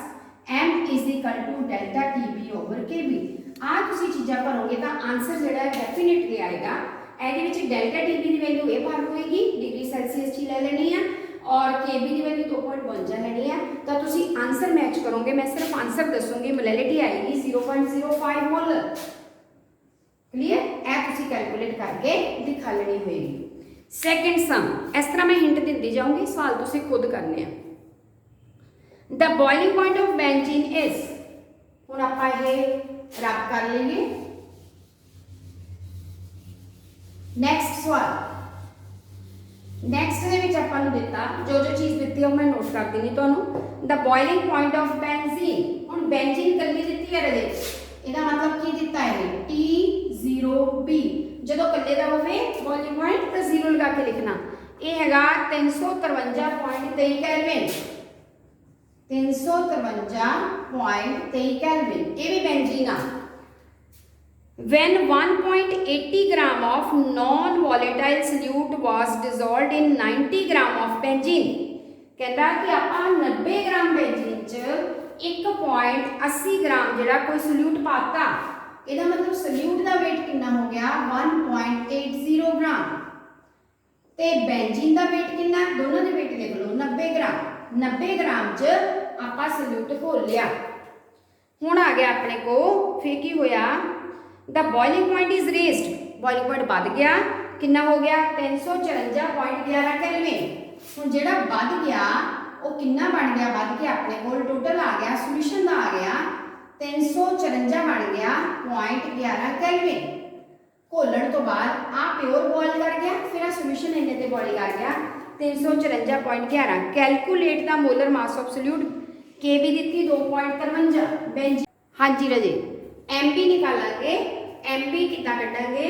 A: M is equal to delta TB over KB आ तुसी चीज़ां भरोगे तो आंसर जिहड़ा डेफिनेटली आएगा ਇਹਦੇ ਵਿੱਚ डेल्टा TB की वैल्यू ये बाहर होएगी डिग्री सेल्सियस ची ले लेनी है और KB की वैल्यू 2.52 लेनी है तो तुसी आंसर मैच करोगे मैं सिर्फ आंसर दसूंगी मोलैलिटी आएगी 0.05 मोलर क्लियर ए तुसी कैलकुलेट करके दिखा लेनी होएगी सेकंड सम इस तरह मैं हिंट दिंदी जाऊंगी सवाल तुसी खुद करने हैं The boiling point of benzene is ਹੁਣ ਆਪਾਂ ਇਹ ਰੱਬ ਕਰ ਲਈਏ ਨੈਕਸਟ ਸਵਾਲ ਨੈਕਸਟ ਦੇ ਵਿੱਚ ਆਪਾਂ ਨੂੰ ਦਿੱਤਾ ਜੋ ਚੀਜ਼ ਦਿੱਤੀ ਹੈ ਉਹ ਮੈਂ ਨੋਟ ਕਰ ਦਿੰਨੀ ਤੁਹਾਨੂੰ the boiling point of benzene ਹੁਣ ਬੈਂਜ਼ੀਨ ਕੱਲੀ ਦਿੱਤੀ ਹੈ ਰਜੇ ਇਹਦਾ ਮਤਲਬ ਕੀ ਦਿੱਤਾ ਹੈ T0B ਜਦੋਂ ਕੱਲੇ ਦਾ ਹੋਵੇ boiling point ਤਾਂ 0 ਲਗਾ ਕੇ ਲਿਖਣਾ ਇਹ ਹੈਗਾ 353.23 ਕੈਲਵਿਨ 353.23 कैलविन ये भी benzene uh when 1.80 gram of non-volatile solute was dissolved in 90 gram of benzene। कहता कि ਆਪਾਂ 90 ਗ੍ਰਾਮ ਬੈਂਜ਼ੀਨ ਚ 1.80 ਗ੍ਰਾਮ ਜਿਹੜਾ ਕੋਈ ਸੋਲਿਊਟ ਪਾਤਾ, ਇਹਦਾ ਮਤਲਬ ਸੋਲਿਊਟ ਦਾ weight ਕਿੰਨਾ ਹੋ ਗਿਆ 1.80 ਗ੍ਰਾਮ ਤੇ ਬੈਂਜ਼ੀਨ ਦਾ weight ਕਿੰਨਾ, ਦੋਨਾਂ ਦੇ weight ਲਿਖ ਲਓ 90 ਗ੍ਰਾਮ। 90 ਗ੍ਰਾਮ ਚ ਆਪਾਂ ਸੋਲਿਊਟ ਘੋਲ ਲਿਆ। ਹੁਣ ਆ ਗਿਆ ਆਪਣੇ ਕੋ, ਫਿਰ ਕੀ ਹੋਇਆ the boiling point is raised, boiling point ਵੱਧ ਗਿਆ, ਕਿੰਨਾ ਹੋ ਗਿਆ 354.11 ਕੈਲਵਿਨ। ਹੁਣ ਜਿਹੜਾ ਵੱਧ ਗਿਆ ਉਹ ਕਿੰਨਾ ਬਣ ਗਿਆ, ਵੱਧ ਕੇ ਆਪਣੇ ਕੋਲ ਟੋਟਲ ਆ ਗਿਆ ਸੋਲੂਸ਼ਨ ਦਾ ਆ ਗਿਆ 354 ਬਣ ਗਿਆ 0.11 ਕੈਲਵਿਨ। ਘੋਲਣ ਤੋਂ ਬਾਅਦ ਆ ਪਿਓਰ ਬੋਇਲ ਕਰ ਗਿਆ, ਫਿਰ ਆ ਸੋਲੂਸ਼ਨ ਇੰਨੇ ਤੇ ਬੋਇਲ ਕਰ ਗਿਆ 354.11। ਕੈਲਕੂਲੇਟ ਦਾ molar mass of solute, KB ਦਿੱਤੀ 2.53 ਬੈਂਜ਼ੀਨ। ਹਾਂਜੀ ਰਜੇ MB ਨਿਕਾਲਾਂਗੇ, MB ਕਿੱਦਾਂ ਕੱਢਾਂਗੇ,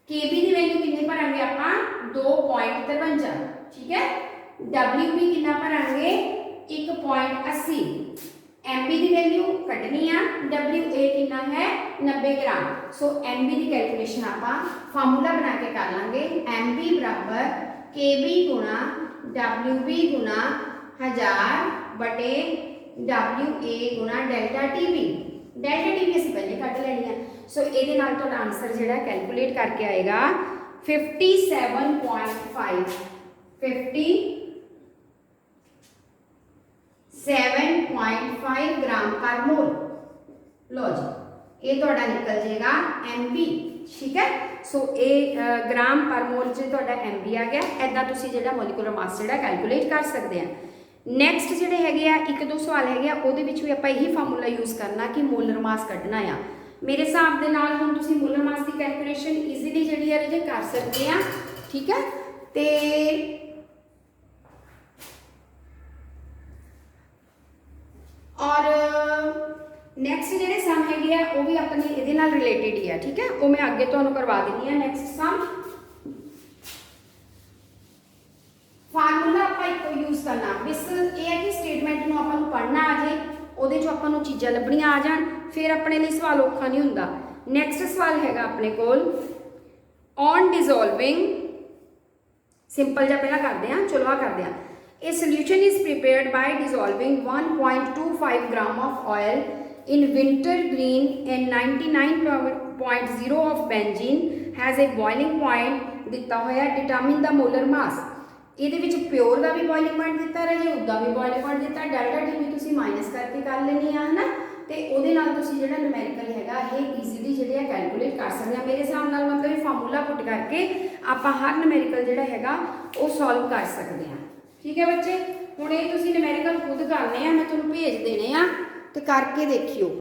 A: KB ਦੀ ਵੈਲਿਊ ਕਿੰਨੇ ਭਰਾਂਗੇ ਆਪਾਂ 2.53, ਠੀਕ ਹੈ। WB ਕਿੰਨਾ ਭਰਾਂਗੇ 1.80। MB ਦੀ ਵੈਲਿਊ ਕੱਢਣੀ ਆ, WA ਕਿੰਨਾ ਹੈ 90 ਗ੍ਰਾਮ। ਸੋ MB ਦੀ ਕੈਲਕੂਲੇਸ਼ਨ ਆਪਾਂ ਫਾਰਮੂਲਾ ਬਣਾ ਕੇ ਕਰ ਲਾਂਗੇ, MB ਬਰਾਬਰ KB ਗੁਣਾ WB ਗੁਣਾ 1000 ਬਟੇ WA ਗੁਣਾ ਡੈਲਟਾ TB। ਡੈਲਟਾ TB ਅਸੀਂ ਪਹਿਲੇ ਕੱਢ ਲੈਣੀ ਆ। ਸੋ ਇਹਦੇ ਨਾਲ ਤੁਹਾਡਾ ਆਨਸਰ ਜਿਹੜਾ ਕੈਲਕੂਲੇਟ ਕਰਕੇ ਆਏਗਾ 57.5 57.5 ਗ੍ਰਾਮ ਪਰ ਮੋਲ। ਲੋ ਜੀ ਇਹ ਤੁਹਾਡਾ ਨਿਕਲ ਜਾਏਗਾ MB, ਠੀਕ ਹੈ। ਸੋ ਇਹ ਗ੍ਰਾਮ ਪਰ ਮੋਲ ਚ ਤੁਹਾਡਾ MB ਆ ਗਿਆ। ਐਦਾਂ ਤੁਸੀਂ ਜਿਹੜਾ ਮੋਲੀਕੂਲਰ ਮਾਸ ਜਿਹੜਾ ਕੈਲਕੂਲੇਟ ਕਰ ਸਕਦੇ ਆ। ਨੈਕਸਟ ਜਿਹੜੇ ਹੈਗੇ ਆ ਇੱਕ ਦੋ ਸਵਾਲ ਹੈਗੇ ਆ, ਉਹਦੇ ਵਿੱਚ ਵੀ ਆਪਾਂ ਇਹੀ ਫਾਰਮੂਲਾ ਯੂਜ਼ ਕਰਨਾ ਕਿ ਮੋਲਰ ਮਾਸ ਕੱਢਣਾ ਆ। ਮੇਰੇ ਹਿਸਾਬ ਦੇ ਨਾਲ ਹੁਣ ਤੁਸੀਂ ਮੋਲਰ ਮਾਸ ਦੀ ਕੈਲਕੂਲੇਸ਼ਨ ਈਜ਼ੀਲੀ ਜਿਹੜੀ ਹੈ ਜੇ ਕਰ ਸਕਦੇ ਆ, ਠੀਕ ਹੈ। ਤੇ ਔਰ ਨੈਕਸਟ ਜਿਹੜੇ ਸਮ ਹੈਗੇ ਆ ਉਹ ਵੀ ਆਪਣੇ ਇਹਦੇ ਨਾਲ ਰਿਲੇਟਡ ਹੀ ਆ, ਠੀਕ ਹੈ। ਉਹ ਮੈਂ ਅੱਗੇ ਤੁਹਾਨੂੰ ਕਰਵਾ ਦਿੰਦੀ ਆ। ਨੈਕਸਟ ਸਮ ਫਾਰਮੂਲਾ ਆਪਾਂ ਇੱਕੋ ਯੂਜ਼ ਕਰਨਾ, ਬਿਸ ਇਹ ਹੈ ਕਿ ਸਟੇਟਮੈਂਟ ਨੂੰ ਆਪਾਂ ਨੂੰ ਪੜ੍ਹਨਾ ਆ ਜੇ, ਉਹਦੇ ਚੋਂ ਆਪਾਂ ਨੂੰ ਚੀਜ਼ਾਂ ਲੱਭਣੀਆਂ ਆ ਜਾਣ, ਫਿਰ ਆਪਣੇ ਲਈ ਸਵਾਲ ਔਖਾ ਨਹੀਂ ਹੁੰਦਾ। ਨੈਕਸਟ ਸਵਾਲ ਹੈਗਾ ਆਪਣੇ ਕੋਲ ਔਨ ਡਿਜ਼ੋਲਵਿੰਗ, ਸਿੰਪਲ ਜਿਹਾ ਪਹਿਲਾਂ ਕਰਦੇ ਹਾਂ, ਚਲੋ ਆ ਕਰਦੇ ਹਾਂ। A solution is prepared by dissolving 1.25 gram of oil in wintergreen and 99.0 of benzene has a boiling point ਦਿੱਤਾ ਹੋਇਆ, determine the molar mass। ਇਹਦੇ ਵਿੱਚ ਪਿਓਰ ਦਾ ਵੀ ਬੋਇਲਿੰਗ ਪੁਆਇੰਟ ਦਿੱਤਾ ਰਹੇ, ਉਹਦਾ ਵੀ ਬੋਇਲਿੰਗ ਪੁਆਇੰਟ ਦਿੱਤਾ, ਡੈਲਟਾ TB ਤੁਸੀਂ ਮਾਈਨਸ ਕਰਕੇ ਕਰ ਲੈਣੀ ਆ, ਹਨਾ। ਤੇ ਉਹਦੇ ਨਾਲ ਤੁਸੀਂ ਜਿਹੜਾ ਨਿਊਮੈਰੀਕਲ ਹੈਗਾ ਇਹ ਈਜ਼ੀਲੀ ਜਿਹੜੇ ਆ ਕੈਲਕੂਲੇਟ ਕਰ ਸਕਦੇ ਆ। ਮੇਰੇ ਹਿਸਾਬ ਨਾਲ ਮਤਲਬ ਇਹ ਫਾਰਮੂਲਾ ਪੁੱਟ ਕਰਕੇ ਆਪਾਂ ਹਰ ਨਿਊਮੈਰੀਕਲ ਜਿਹੜਾ ਹੈਗਾ ਉਹ ਸੋਲਵ ਕਰ ਸਕਦੇ ਆ, ਠੀਕ ਹੈ ਬੱਚੇ। ਹੁਣ ਇਹ ਤੁਸੀਂ ਨਿਊਮੈਰੀਕਲ ਖੁਦ ਕਰਨੇ ਆ, ਮੈਂ ਤੁਹਾਨੂੰ ਭੇਜ ਦੇਣੇ ਆ ਤੇ ਕਰਕੇ ਦੇਖਿਓ।